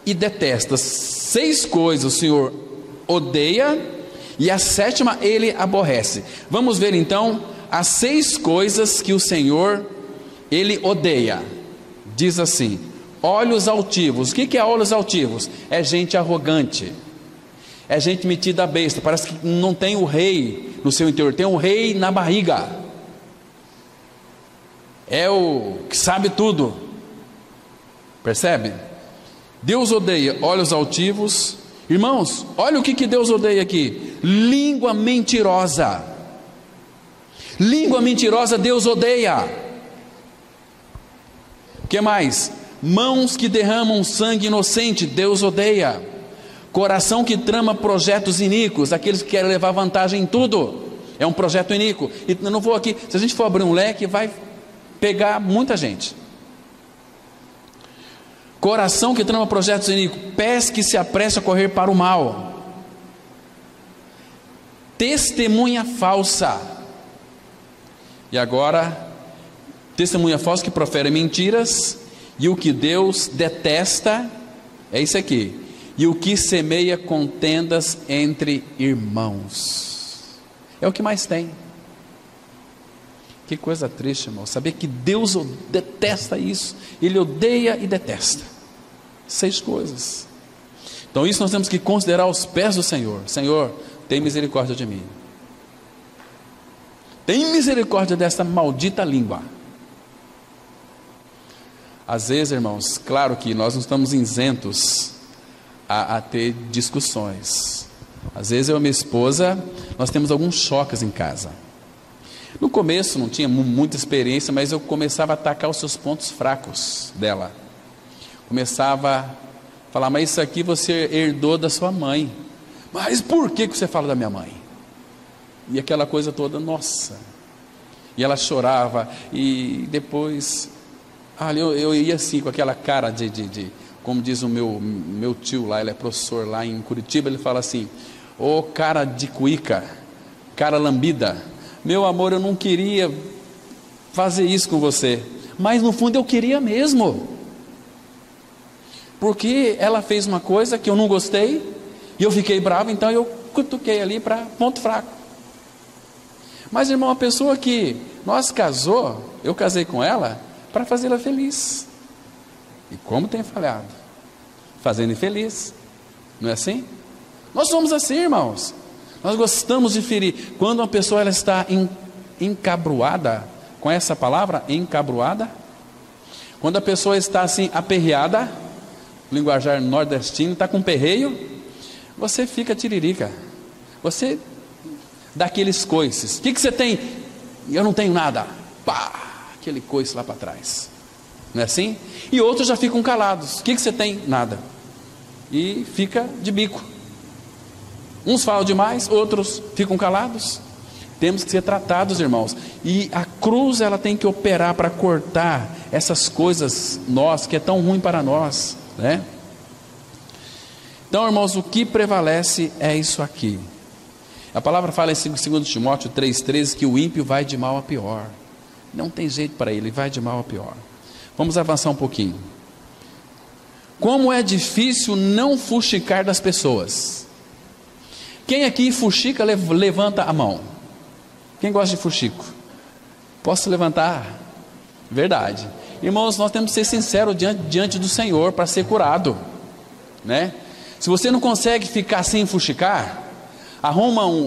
e detesta. 6 coisas o Senhor odeia e a 7ª ele aborrece. Vamos ver então as 6 coisas que o Senhor ele odeia. Diz assim: olhos altivos. O que é olhos altivos? É gente arrogante, é gente metida a besta, parece que não tem o rei no seu interior, tem o rei na barriga, é o que sabe tudo. Percebe? Deus odeia olhos altivos. Irmãos, olha o que Deus odeia aqui: língua mentirosa. Língua mentirosa Deus odeia. O que mais? Mãos que derramam sangue inocente Deus odeia. Coração que trama projetos iníquos, aqueles que querem levar vantagem em tudo, é um projeto iníquo. E eu não vou aqui, se a gente for abrir um leque, vai pegar muita gente. Coração que trama projetos iníquos, pés que se apressam a correr para o mal, testemunha falsa. E agora, testemunha falsa que profere mentiras, e o que Deus detesta é isso aqui: e o que semeia contendas entre irmãos. É o que mais tem. Que coisa triste, irmão, saber que Deus detesta isso. Ele odeia e detesta. 6 coisas. Então isso nós temos que considerar aos pés do Senhor. Senhor, tem misericórdia de mim. Tem misericórdia desta maldita língua. Às vezes, irmãos, claro que nós não estamos isentos a ter discussões. Às vezes eu e minha esposa, nós temos alguns choques em casa. No começo não tinha muita experiência, mas eu começava a atacar os seus pontos fracos dela. Começava a falar: mas isso aqui você herdou da sua mãe. Mas por que você fala da minha mãe? E aquela coisa toda, nossa. E ela chorava, e depois, eu ia assim, com aquela cara como diz o meu tio lá, ele é professor lá em Curitiba, ele fala assim: ô cara de cuíca, cara lambida, meu amor, eu não queria fazer isso com você, mas no fundo eu queria mesmo, porque ela fez uma coisa que eu não gostei, e eu fiquei bravo, então eu cutuquei ali para ponto fraco. Mas, irmão, a pessoa que eu casei com ela para fazê-la feliz, e como tem falhado, fazendo infeliz, não é assim? Nós somos assim, irmãos, nós gostamos de ferir. Quando uma pessoa ela está encabruada, com essa palavra, encabruada, quando a pessoa está assim, aperreada, linguajar nordestino, está com perreio, você fica tiririca, você dá aqueles coices. O que você tem? Eu não tenho nada. Pá, aquele coice lá para trás, não é assim? E outros já ficam calados. O que você tem? Nada. E fica de bico. Uns falam demais, outros ficam calados. Temos que ser tratados, irmãos, e a cruz ela tem que operar para cortar essas coisas que é tão ruim para nós, né? Então, irmãos, o que prevalece é isso aqui. A palavra fala em 2 Timóteo 3,13 que o ímpio vai de mal a pior. Não tem jeito para ele vai de mal a pior. Vamos avançar um pouquinho. Como é difícil não fuxicar das pessoas. Quem aqui fuxica, levanta a mão. Quem gosta de fuxico? Posso levantar? Verdade. Irmãos, nós temos que ser sinceros diante do Senhor para ser curado, né? Se você não consegue ficar sem fuxicar,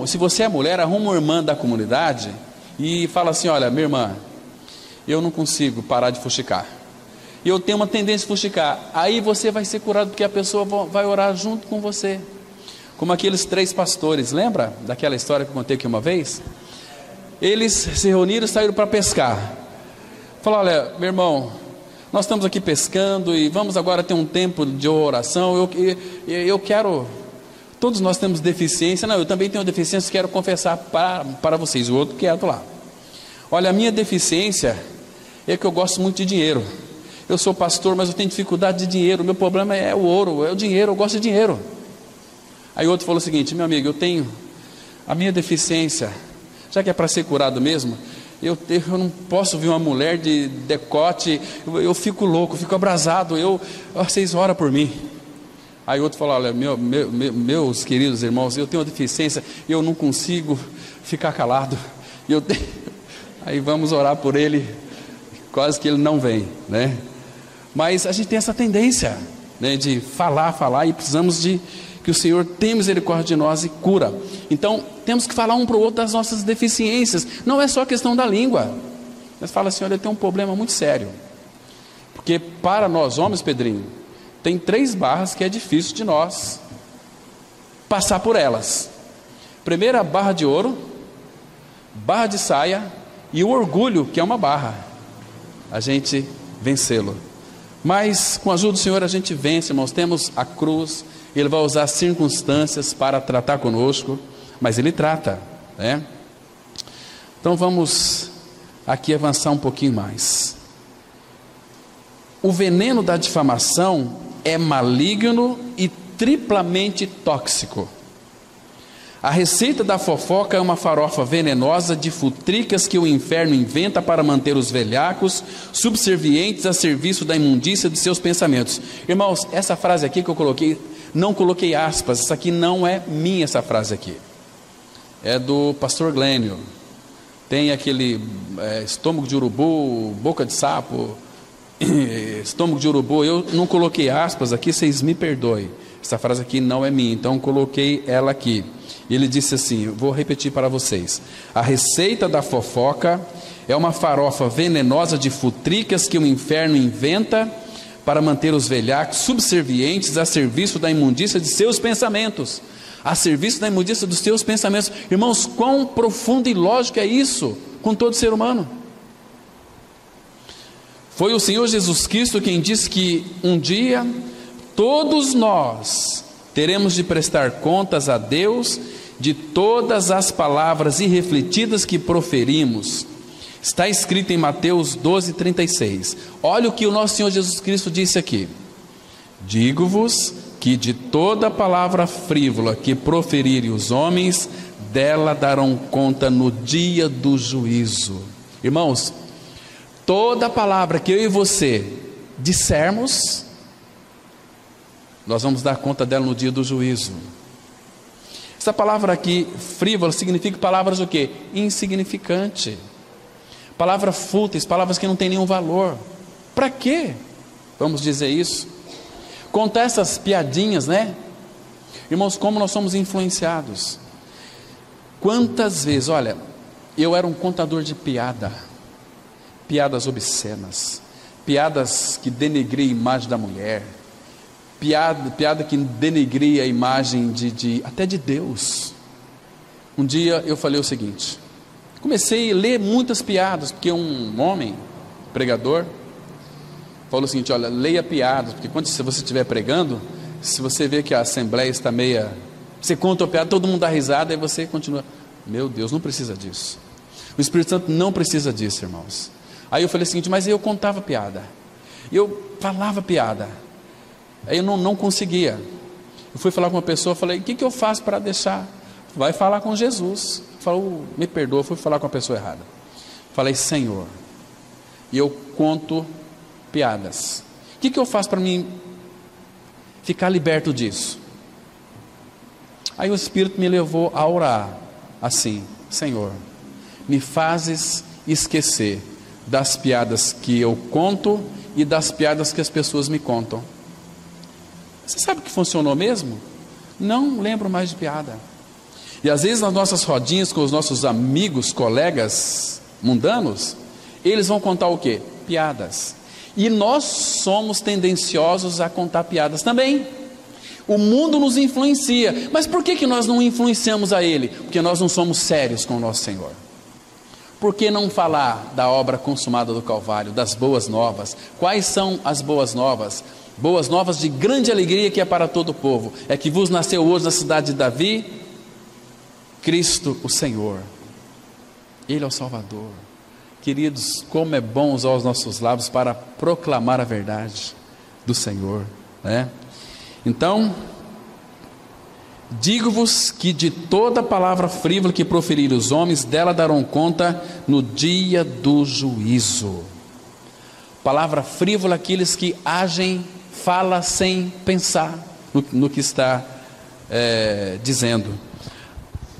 se você é mulher, arruma uma irmã da comunidade e fala assim: olha, minha irmã, eu não consigo parar de fuxicar, eu tenho uma tendência a fuxicar. Aí você vai ser curado, porque a pessoa vai orar junto com você. Como aqueles 3 pastores, lembra daquela história que eu contei aqui uma vez? Eles se reuniram e saíram para pescar. Falaram: olha, meu irmão, nós estamos aqui pescando e vamos agora ter um tempo de oração. Eu quero, todos nós temos deficiência. Não, eu também tenho deficiência, quero confessar para vocês. O outro quieto lá: olha, a minha deficiência é que eu gosto muito de dinheiro. Eu sou pastor, mas eu tenho dificuldade de dinheiro. O meu problema é o ouro, é o dinheiro, eu gosto de dinheiro. Aí o outro falou o seguinte: meu amigo, eu tenho a minha deficiência, já que é para ser curado mesmo, eu não posso ver uma mulher de decote, eu fico louco, fico abrasado, vocês oram por mim. Aí o outro falou: olha, meus queridos irmãos, eu tenho uma deficiência, eu não consigo ficar calado, aí vamos orar por ele, quase que ele não vem, né? Mas a gente tem essa tendência, né, de falar, e precisamos que o Senhor tenha misericórdia de nós e cura. Então temos que falar um para o outro das nossas deficiências. Não é só a questão da língua, mas fala assim: olha, eu tenho um problema muito sério, porque para nós homens, Pedrinho, tem 3 barras que é difícil de nós passar por elas. Primeiro, a barra de ouro, barra de saia e o orgulho, que é uma barra, a gente vencê-lo. Mas com a ajuda do Senhor a gente vence, irmãos. Temos a cruz, Ele vai usar circunstâncias para tratar conosco, mas Ele trata, né? Então vamos aqui avançar um pouquinho mais. O veneno da difamação é maligno e triplamente tóxico. A receita da fofoca é uma farofa venenosa de futricas que o inferno inventa para manter os velhacos subservientes a serviço da imundícia de seus pensamentos. Irmãos, essa frase aqui que eu coloquei, não coloquei aspas, essa aqui não é minha, essa frase aqui é do pastor Glênio. Tem aquele estômago de urubu, boca de sapo, estômago de urubu. Eu não coloquei aspas aqui, vocês me perdoem, essa frase aqui não é minha, então coloquei ela aqui. Ele disse assim, vou repetir para vocês: a receita da fofoca é uma farofa venenosa de futricas que o inferno inventa para manter os velhacos subservientes a serviço da imundícia de seus pensamentos. A serviço da imundícia dos seus pensamentos. Irmãos, quão profundo e lógico é isso com todo ser humano. Foi o Senhor Jesus Cristo quem disse que um dia todos nós teremos de prestar contas a Deus de todas as palavras irrefletidas que proferimos. Está escrito em Mateus 12:36. Olha o que o nosso Senhor Jesus Cristo disse aqui: digo-vos que de toda palavra frívola que proferirem os homens, dela darão conta no dia do juízo. Irmãos, toda palavra que eu e você dissermos, nós vamos dar conta dela no dia do juízo. Essa palavra aqui, frívola, significa palavras o quê? Insignificante. Palavras fúteis, palavras que não têm nenhum valor. Para quê? Vamos dizer isso. Contar essas piadinhas, né? Irmãos, como nós somos influenciados. Quantas vezes, olha, eu era um contador de piadas obscenas, piadas que denegriam a imagem da mulher, piada que denegria a imagem até de Deus. Um dia eu falei o seguinte, comecei a ler muitas piadas, porque um homem, pregador, falou o seguinte: olha, leia piadas, porque quando você estiver pregando, se você vê que a assembleia está meia, você conta a piada, todo mundo dá risada, e você continua. Meu Deus, não precisa disso. O Espírito Santo não precisa disso, irmãos. Aí eu falei o seguinte, mas eu contava piada, eu falava piada, aí eu não conseguia. Eu fui falar com uma pessoa, falei, o que eu faço para deixar? Vai falar com Jesus. Falou, me perdoa, fui falar com a pessoa errada. Falei, Senhor, e eu conto piadas, o que eu faço para mim ficar liberto disso? Aí o Espírito me levou a orar assim: Senhor, me fazes esquecer das piadas que eu conto e das piadas que as pessoas me contam. Você sabe que funcionou mesmo? Não lembro mais de piada. E às vezes nas nossas rodinhas com os nossos amigos, colegas mundanos, eles vão contar o quê? Piadas. E nós somos tendenciosos a contar piadas também. O mundo nos influencia. Mas por que nós não influenciamos a ele? Porque nós não somos sérios com o nosso Senhor. Por que não falar da obra consumada do Calvário, das boas novas? Quais são as boas novas? Boas novas de grande alegria que é para todo o povo. É que vos nasceu hoje na cidade de Davi Cristo o Senhor. Ele é o Salvador. Queridos, como é bom usar os nossos lábios para proclamar a verdade do Senhor, né? Então, digo-vos que de toda palavra frívola que proferirem os homens, dela darão conta no dia do juízo. Palavra frívola, aqueles que agem, falam sem pensar no que está dizendo.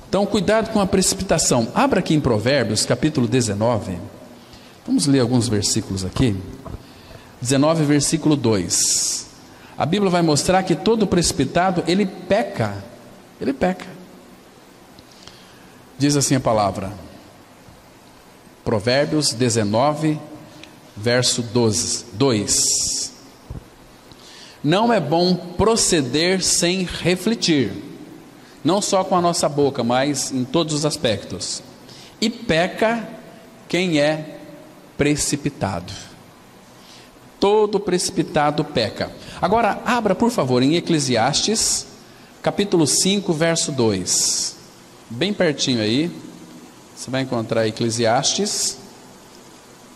Então, cuidado com a precipitação. Abra aqui em Provérbios, capítulo 19. Vamos ler alguns versículos aqui. 19, versículo 2. A Bíblia vai mostrar que todo precipitado, ele peca. Ele peca. Diz assim a palavra. Provérbios 19, verso 2. Não é bom proceder sem refletir. Não só com a nossa boca, mas em todos os aspectos. E peca quem é precipitado. Todo precipitado peca. Agora, abra por favor em Eclesiastes, capítulo 5, verso 2. Bem pertinho aí, você vai encontrar Eclesiastes,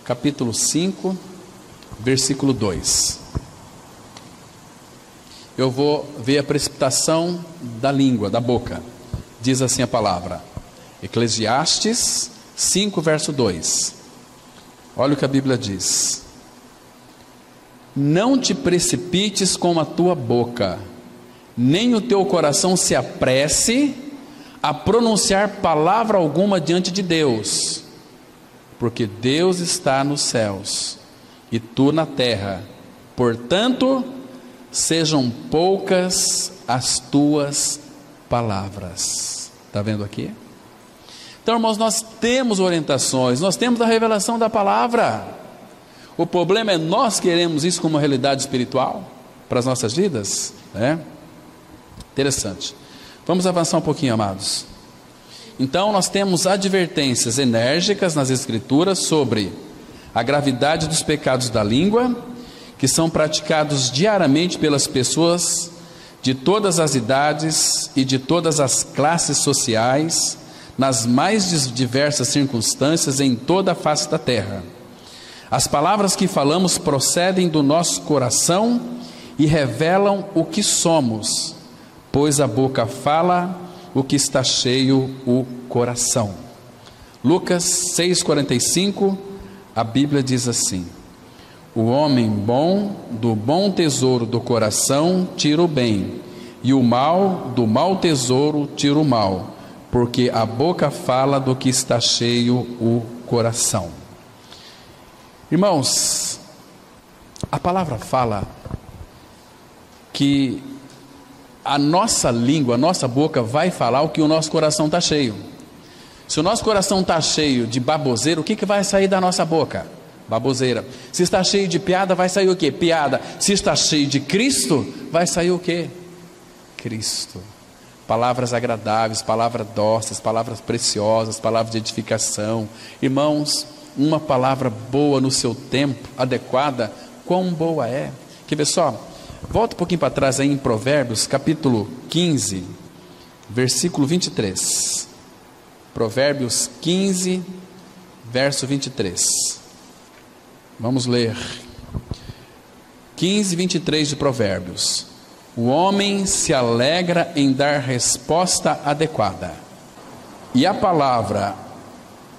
capítulo 5, versículo 2. Eu vou ver a precipitação da língua, da boca. Diz assim a palavra. Eclesiastes 5, verso 2. Olha o que a Bíblia diz. Não te precipites com a tua boca, nem o teu coração se apresse a pronunciar palavra alguma diante de Deus, porque Deus está nos céus e tu na terra. Portanto, sejam poucas as tuas palavras. Está vendo aqui? Então, irmãos, nós temos orientações, nós temos a revelação da palavra. O problema é nós queremos isso como uma realidade espiritual para as nossas vidas, né? Interessante. Vamos avançar um pouquinho, amados. Então, nós temos advertências enérgicas nas Escrituras sobre a gravidade dos pecados da língua, que são praticados diariamente pelas pessoas de todas as idades e de todas as classes sociais, nas mais diversas circunstâncias em toda a face da terra. As palavras que falamos procedem do nosso coração e revelam o que somos, pois a boca fala o que está cheio o coração. Lucas 6,45, a Bíblia diz assim: o homem bom, do bom tesouro do coração, tira o bem, e o mal, do mau tesouro, tira o mal, porque a boca fala do que está cheio o coração. Irmãos, a palavra fala que a nossa língua, a nossa boca vai falar o que o nosso coração está cheio. Se o nosso coração está cheio de baboseira, o que vai sair da nossa boca? Baboseira. Se está cheio de piada, vai sair o quê? Piada. Se está cheio de Cristo, vai sair o quê? Cristo. Palavras agradáveis, palavras doces, palavras preciosas, palavras de edificação. Irmãos, uma palavra boa no seu tempo, adequada, quão boa é. Quer ver só? Volta um pouquinho para trás aí em Provérbios, capítulo 15, versículo 23. Provérbios 15, verso 23. Vamos ler. 15, 23 de Provérbios. O homem se alegra em dar resposta adequada, e a palavra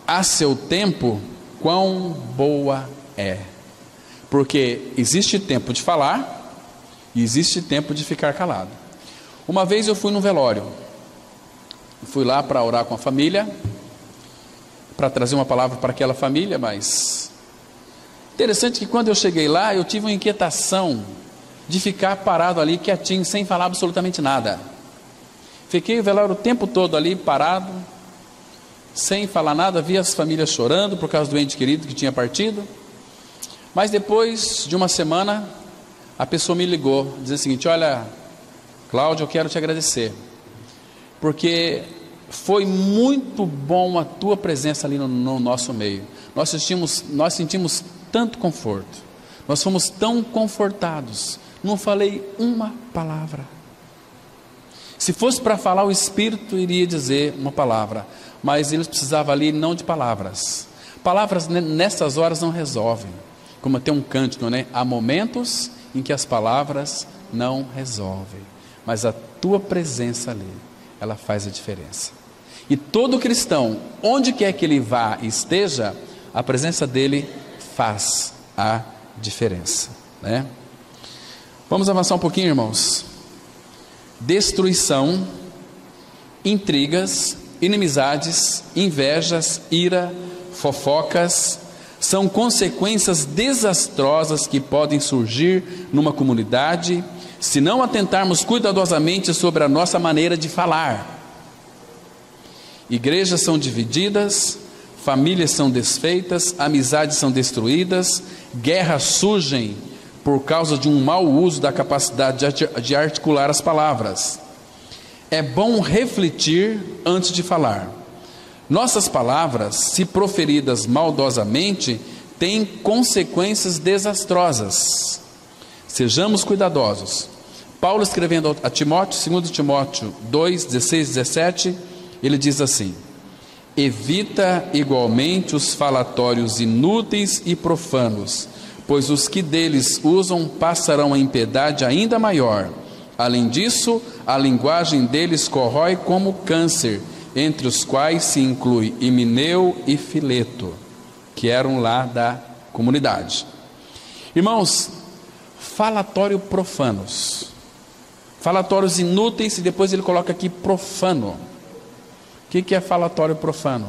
a seu tempo, quão boa é. Porque existe tempo de falar e existe tempo de ficar calado. Uma vez eu fui num velório, Fui lá para orar com a família, para trazer uma palavra para aquela família, mas interessante que quando eu cheguei lá, eu tive uma inquietação de ficar parado ali, quietinho, sem falar absolutamente nada. Fiquei o velório o tempo todo ali, parado, sem falar nada, vi as famílias chorando por causa do ente querido que tinha partido. Mas depois de uma semana, a pessoa me ligou, dizendo o seguinte: olha, Cláudio, eu quero te agradecer, porque foi muito bom a tua presença ali no nosso meio. Nós sentimos tanto conforto, nós fomos tão confortados, não falei uma palavra. Se fosse para falar, o Espírito iria dizer uma palavra, mas eles precisavam ali não de palavras. Palavras nessas horas não resolvem. Como tem um cântico, né? Há momentos em que as palavras não resolvem, mas a tua presença ali, ela faz a diferença. E todo cristão, onde quer que ele vá e esteja, a presença dele faz a diferença, né? Vamos avançar um pouquinho, irmãos. Destruição, intrigas, inimizades, invejas, ira, fofocas, são consequências desastrosas que podem surgir numa comunidade, se não atentarmos cuidadosamente sobre a nossa maneira de falar. Igrejas são divididas, famílias são desfeitas, amizades são destruídas, guerras surgem por causa de um mau uso da capacidade de articular as palavras. É bom refletir antes de falar. Nossas palavras, se proferidas maldosamente, têm consequências desastrosas. Sejamos cuidadosos. Paulo, escrevendo a Timóteo, 2 Timóteo 2, 16 e 17, ele diz assim: evita igualmente os falatórios inúteis e profanos, pois os que deles usam passarão a impiedade ainda maior. Além disso, a linguagem deles corrói como câncer, entre os quais se inclui Himeneu e Fileto, que eram lá da comunidade. Irmãos, falatório profanos, falatórios inúteis, e depois ele coloca aqui profano. O que é falatório profano?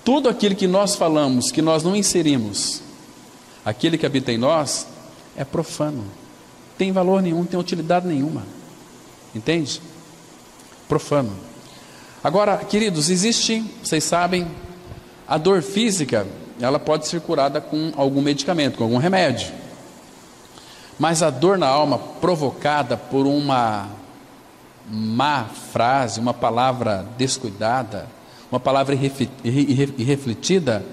Tudo aquilo que nós falamos, que nós não inserimos, aquele que habita em nós, é profano, tem valor nenhum, tem utilidade nenhuma, entende? Profano. Agora, queridos, existe, vocês sabem, a dor física, ela pode ser curada com algum medicamento, com algum remédio, mas a dor na alma provocada por uma má frase, uma palavra descuidada, uma palavra irrefletida,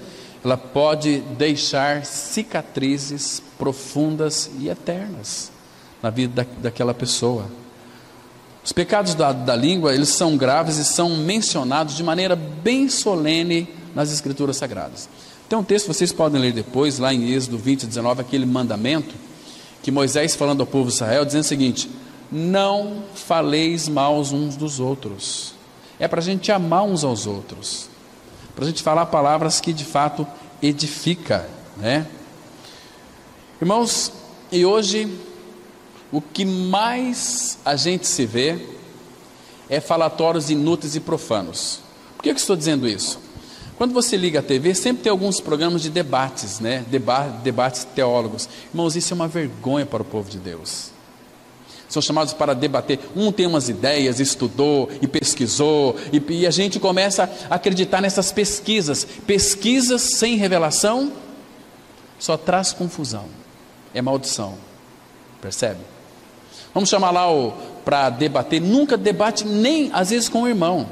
ela pode deixar cicatrizes profundas e eternas na vida daquela pessoa. Os pecados da língua, eles são graves e são mencionados de maneira bem solene nas Escrituras Sagradas. Tem um texto que vocês podem ler depois, lá em Êxodo 20, 19, aquele mandamento que Moisés falando ao povo de Israel, dizendo o seguinte: não faleis mal uns dos outros. É para a gente amar uns aos outros, para a gente falar palavras que de fato edifica, né? Irmãos, e hoje o que mais a gente se vê é falatórios inúteis e profanos. Por que eu estou dizendo isso? Quando você liga a TV, sempre tem alguns programas de debates, né? Debates teólogos. Irmãos, isso é uma vergonha para o povo de Deus. São chamados para debater. Um tem umas ideias, estudou e pesquisou, e a gente começa a acreditar nessas pesquisas. Pesquisas sem revelação só traz confusão, é maldição. Percebe? Vamos chamar lá para debater. Nunca debate, nem às vezes com o irmão.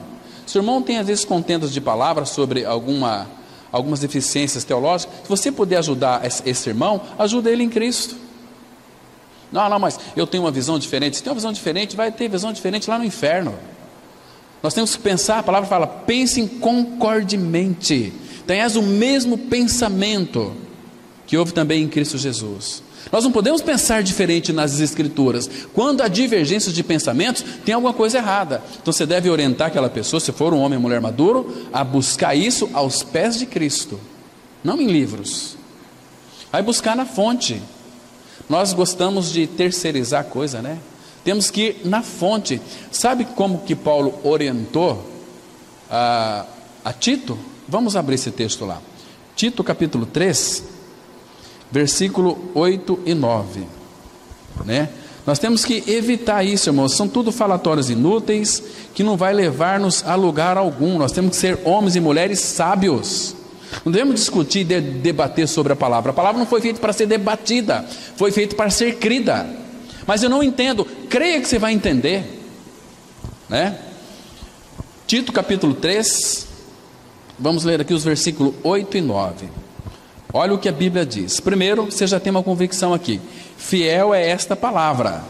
Se o irmão tem às vezes contendas de palavras sobre algumas deficiências teológicas, se você puder ajudar esse irmão, ajuda ele em Cristo. Não, mas eu tenho uma visão diferente. Se tem uma visão diferente, vai ter visão diferente lá no inferno. Nós temos que pensar, a palavra fala, pensem concordemente, tenhas o mesmo pensamento que houve também em Cristo Jesus. Nós não podemos pensar diferente nas Escrituras. Quando há divergências de pensamentos, tem alguma coisa errada. Então você deve orientar aquela pessoa, se for um homem ou mulher maduro, a buscar isso aos pés de Cristo, não em livros. Vai buscar na fonte. Nós gostamos de terceirizar a coisa, né? Temos que ir na fonte. Sabe como que Paulo orientou a Tito? Vamos abrir esse texto lá. Tito capítulo 3, versículo 8 e 9, né? Nós temos que evitar isso, irmãos. São tudo falatórios inúteis, que não vai levar-nos a lugar algum. Nós temos que ser homens e mulheres sábios. Não devemos discutir e debater sobre a palavra. A palavra não foi feita para ser debatida, foi feita para ser crida. Mas eu não entendo. Creia que você vai entender, né? Tito capítulo 3, vamos ler aqui os versículos 8 e 9. Olha o que a Bíblia diz. Primeiro, você já tem uma convicção aqui: fiel é esta palavra,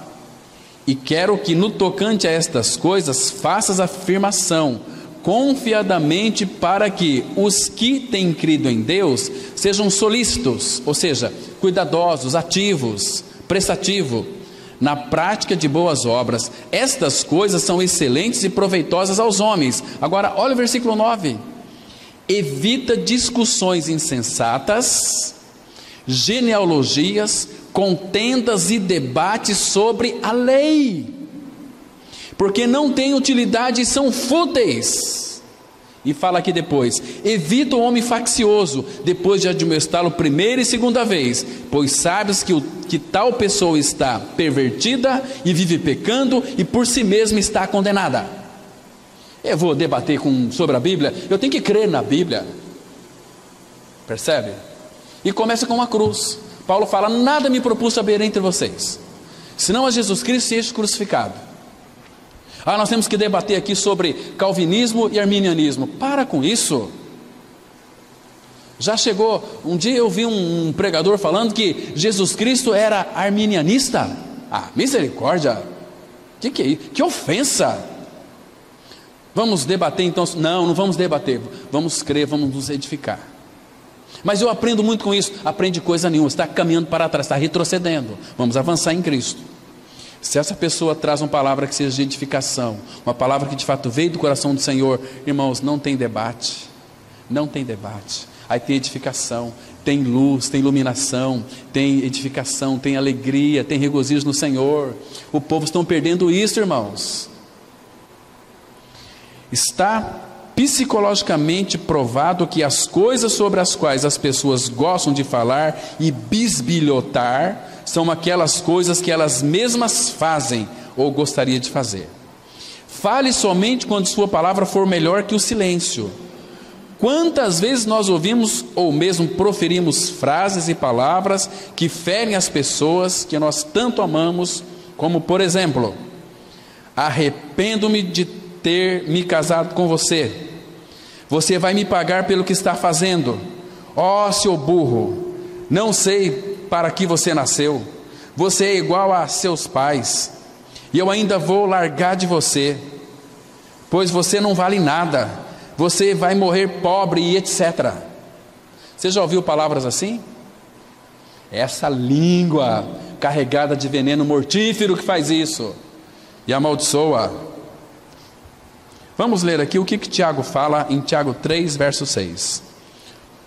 e quero que no tocante a estas coisas faças afirmação confiadamente, para que os que têm crido em Deus sejam solícitos, ou seja, cuidadosos, ativos, prestativos na prática de boas obras. Estas coisas são excelentes e proveitosas aos homens. Agora olha o versículo 9: evita discussões insensatas, genealogias, contendas e debates sobre a lei, porque não têm utilidade e são fúteis. E fala aqui depois: evita o homem faccioso, depois de admoestá-lo primeira e segunda vez, pois sabes que tal pessoa está pervertida e vive pecando, e por si mesma está condenada. Eu vou debater sobre a Bíblia, eu tenho que crer na Bíblia, percebe? E começa com uma cruz. Paulo fala: nada me propus saber entre vocês, senão a Jesus Cristo e este crucificado. Nós temos que debater aqui sobre calvinismo e arminianismo. Para com isso. Já chegou, um dia eu vi um pregador falando que Jesus Cristo era arminianista. Misericórdia, que é isso? Que ofensa. Vamos debater então? Não vamos debater, vamos crer, vamos nos edificar. Mas eu aprendo muito com isso. Aprende coisa nenhuma, está caminhando para trás, está retrocedendo. Vamos avançar em Cristo. Se essa pessoa traz uma palavra que seja de edificação, uma palavra que de fato veio do coração do Senhor, irmãos, não tem debate, não tem debate. Aí tem edificação, tem luz, tem iluminação, tem edificação, tem alegria, tem regozijo no Senhor. O povo está perdendo isso, irmãos. Está psicologicamente provado que as coisas sobre as quais as pessoas gostam de falar e bisbilhotar são aquelas coisas que elas mesmas fazem ou gostaria de fazer. Fale somente quando sua palavra for melhor que o silêncio. Quantas vezes nós ouvimos ou mesmo proferimos frases e palavras que ferem as pessoas que nós tanto amamos, como por exemplo: arrependo-me de ter me casado com você, você vai me pagar pelo que está fazendo, seu burro, não sei para que você nasceu, você é igual a seus pais, e eu ainda vou largar de você, pois você não vale nada, você vai morrer pobre e etc. Você já ouviu palavras assim? Essa língua carregada de veneno mortífero que faz isso e amaldiçoa. Vamos ler aqui o que Tiago fala em Tiago 3, verso 6.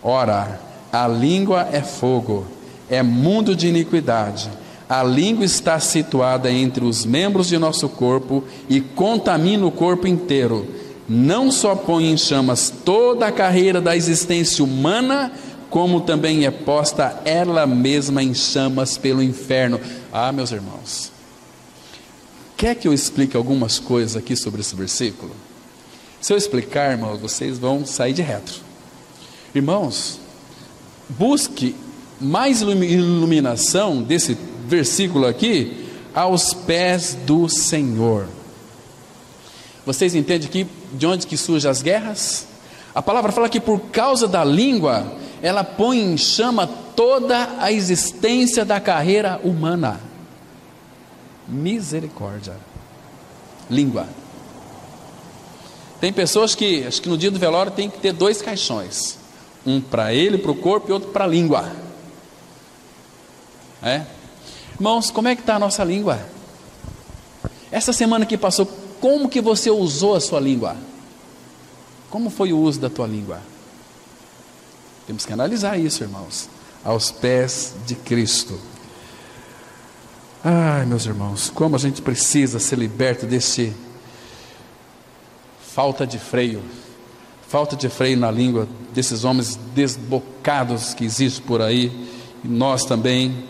Ora, a língua é fogo, é mundo de iniquidade. A língua está situada entre os membros de nosso corpo e contamina o corpo inteiro. Não só põe em chamas toda a carreira da existência humana, como também é posta ela mesma em chamas pelo inferno. Meus irmãos, quer que eu explique algumas coisas aqui sobre esse versículo? Se eu explicar, irmãos, vocês vão sair de retro. Irmãos, busque mais iluminação desse versículo aqui aos pés do Senhor. Vocês entendem aqui de onde que surgem as guerras? A palavra fala que por causa da língua, ela põe em chama toda a existência da carreira humana. Misericórdia. Língua. Tem pessoas que, acho que no dia do velório tem que ter 2 caixões. Um para ele, para o corpo, e outro para a língua. Irmãos, como é que está a nossa língua? Essa semana que passou, como que você usou a sua língua? Como foi o uso da tua língua? Temos que analisar isso, irmãos, aos pés de Cristo. Ai, meus irmãos, como a gente precisa ser liberto desse falta de freio na língua desses homens desbocados que existem por aí, e nós também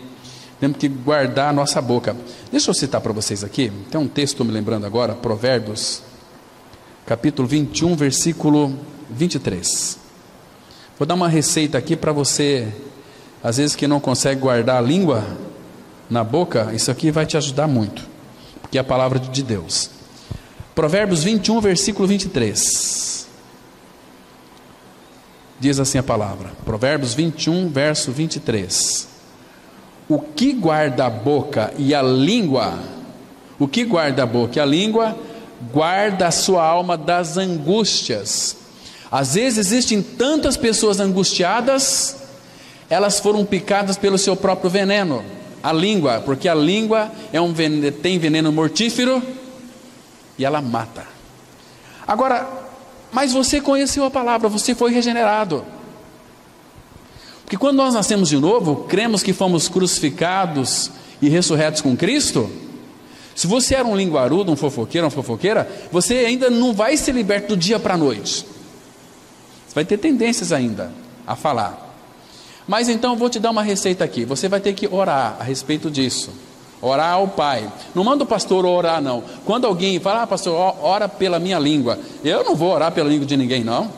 temos que guardar a nossa boca. Deixa eu citar para vocês aqui, tem um texto, estou me lembrando agora, Provérbios, capítulo 21, versículo 23. Vou dar uma receita aqui para você, às vezes que não consegue guardar a língua na boca, isso aqui vai te ajudar muito, porque é a palavra de Deus. Provérbios 21, versículo 23. Diz assim a palavra, Provérbios 21, verso 23. O que guarda a boca e a língua, guarda a sua alma das angústias. Às vezes existem tantas pessoas angustiadas, elas foram picadas pelo seu próprio veneno, a língua, porque a língua tem veneno mortífero e ela mata. Agora, mas você conheceu a palavra, você foi regenerado. Porque quando nós nascemos de novo, cremos que fomos crucificados e ressurretos com Cristo. Se você era um linguarudo, um fofoqueiro, uma fofoqueira, você ainda não vai ser liberto do dia para a noite. Você vai ter tendências ainda a falar. Mas então eu vou te dar uma receita aqui. Você vai ter que orar a respeito disso. Orar ao Pai. Não manda o pastor orar, não. Quando alguém fala, pastor, ora pela minha língua. Eu não vou orar pela língua de ninguém, não.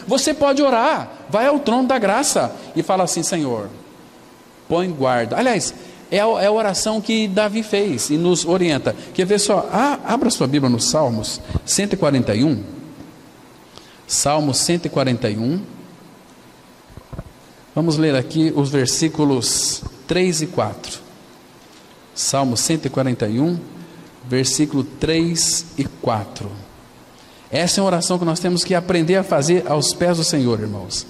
Você pode orar. Vai ao trono da graça e fala assim, Senhor, põe guarda. Aliás, é a oração que Davi fez e nos orienta. Quer ver só? Abra sua Bíblia no Salmos 141. Salmos 141. Vamos ler aqui os versículos 3 e 4. Salmo 141, versículo 3 e 4. Essa é uma oração que nós temos que aprender a fazer aos pés do Senhor, irmãos.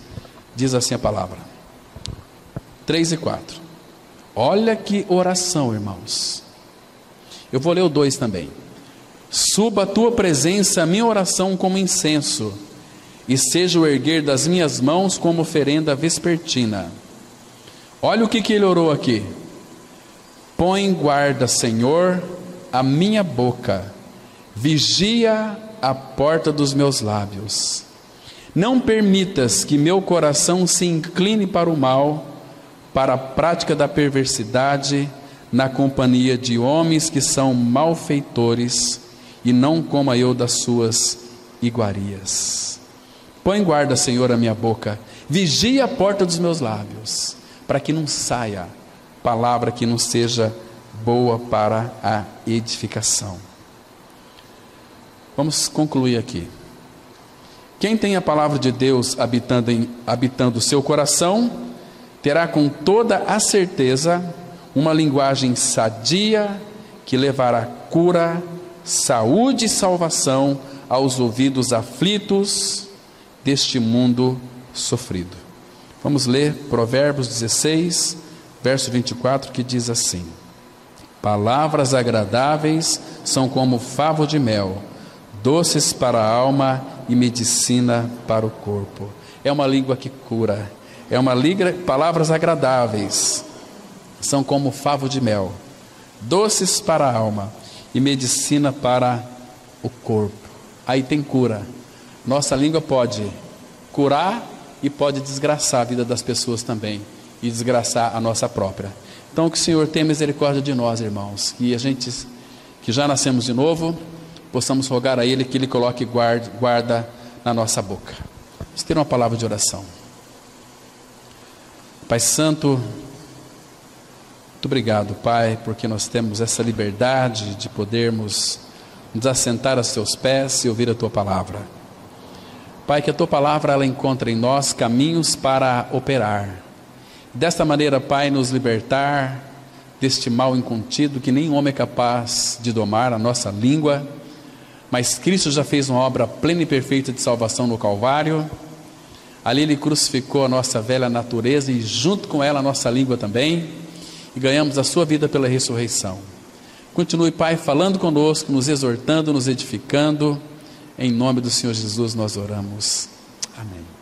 Diz assim a palavra. 3 e 4. Olha que oração, irmãos. Eu vou ler o 2 também. Suba a tua presença a minha oração como incenso, e seja o erguer das minhas mãos como oferenda vespertina. Olha o que ele orou aqui. Põe guarda, Senhor, a minha boca, vigia a porta dos meus lábios. Não permitas que meu coração se incline para o mal, para a prática da perversidade, na companhia de homens que são malfeitores, e não coma eu das suas iguarias. Põe guarda, Senhor, a minha boca, vigia a porta dos meus lábios, para que não saia palavra que não seja boa para a edificação. Vamos concluir aqui. Quem tem a palavra de Deus habitando o seu coração, terá com toda a certeza uma linguagem sadia que levará cura, saúde e salvação aos ouvidos aflitos deste mundo sofrido. Vamos ler Provérbios 16, verso 24, que diz assim: palavras agradáveis são como favo de mel, doces para a alma e medicina para o corpo. É uma língua que cura. Palavras agradáveis são como favo de mel, doces para a alma e medicina para o corpo. Aí tem cura. Nossa língua pode curar e pode desgraçar a vida das pessoas também, e desgraçar a nossa própria. Então que o Senhor tenha misericórdia de nós, irmãos, que a gente que já nascemos de novo, possamos rogar a Ele que Ele coloque guarda na nossa boca. Vamos ter uma palavra de oração. Pai Santo, muito obrigado, Pai, porque nós temos essa liberdade de podermos nos assentar a seus pés e ouvir a Tua palavra. Pai, que a Tua palavra ela encontre em nós caminhos para operar. Desta maneira, Pai, nos libertar deste mal incontido que nem homem é capaz de domar, a nossa língua. Mas Cristo já fez uma obra plena e perfeita de salvação no Calvário. Ali Ele crucificou a nossa velha natureza e junto com ela a nossa língua também, e ganhamos a sua vida pela ressurreição. Continue, Pai, falando conosco, nos exortando, nos edificando. Em nome do Senhor Jesus nós oramos. Amém.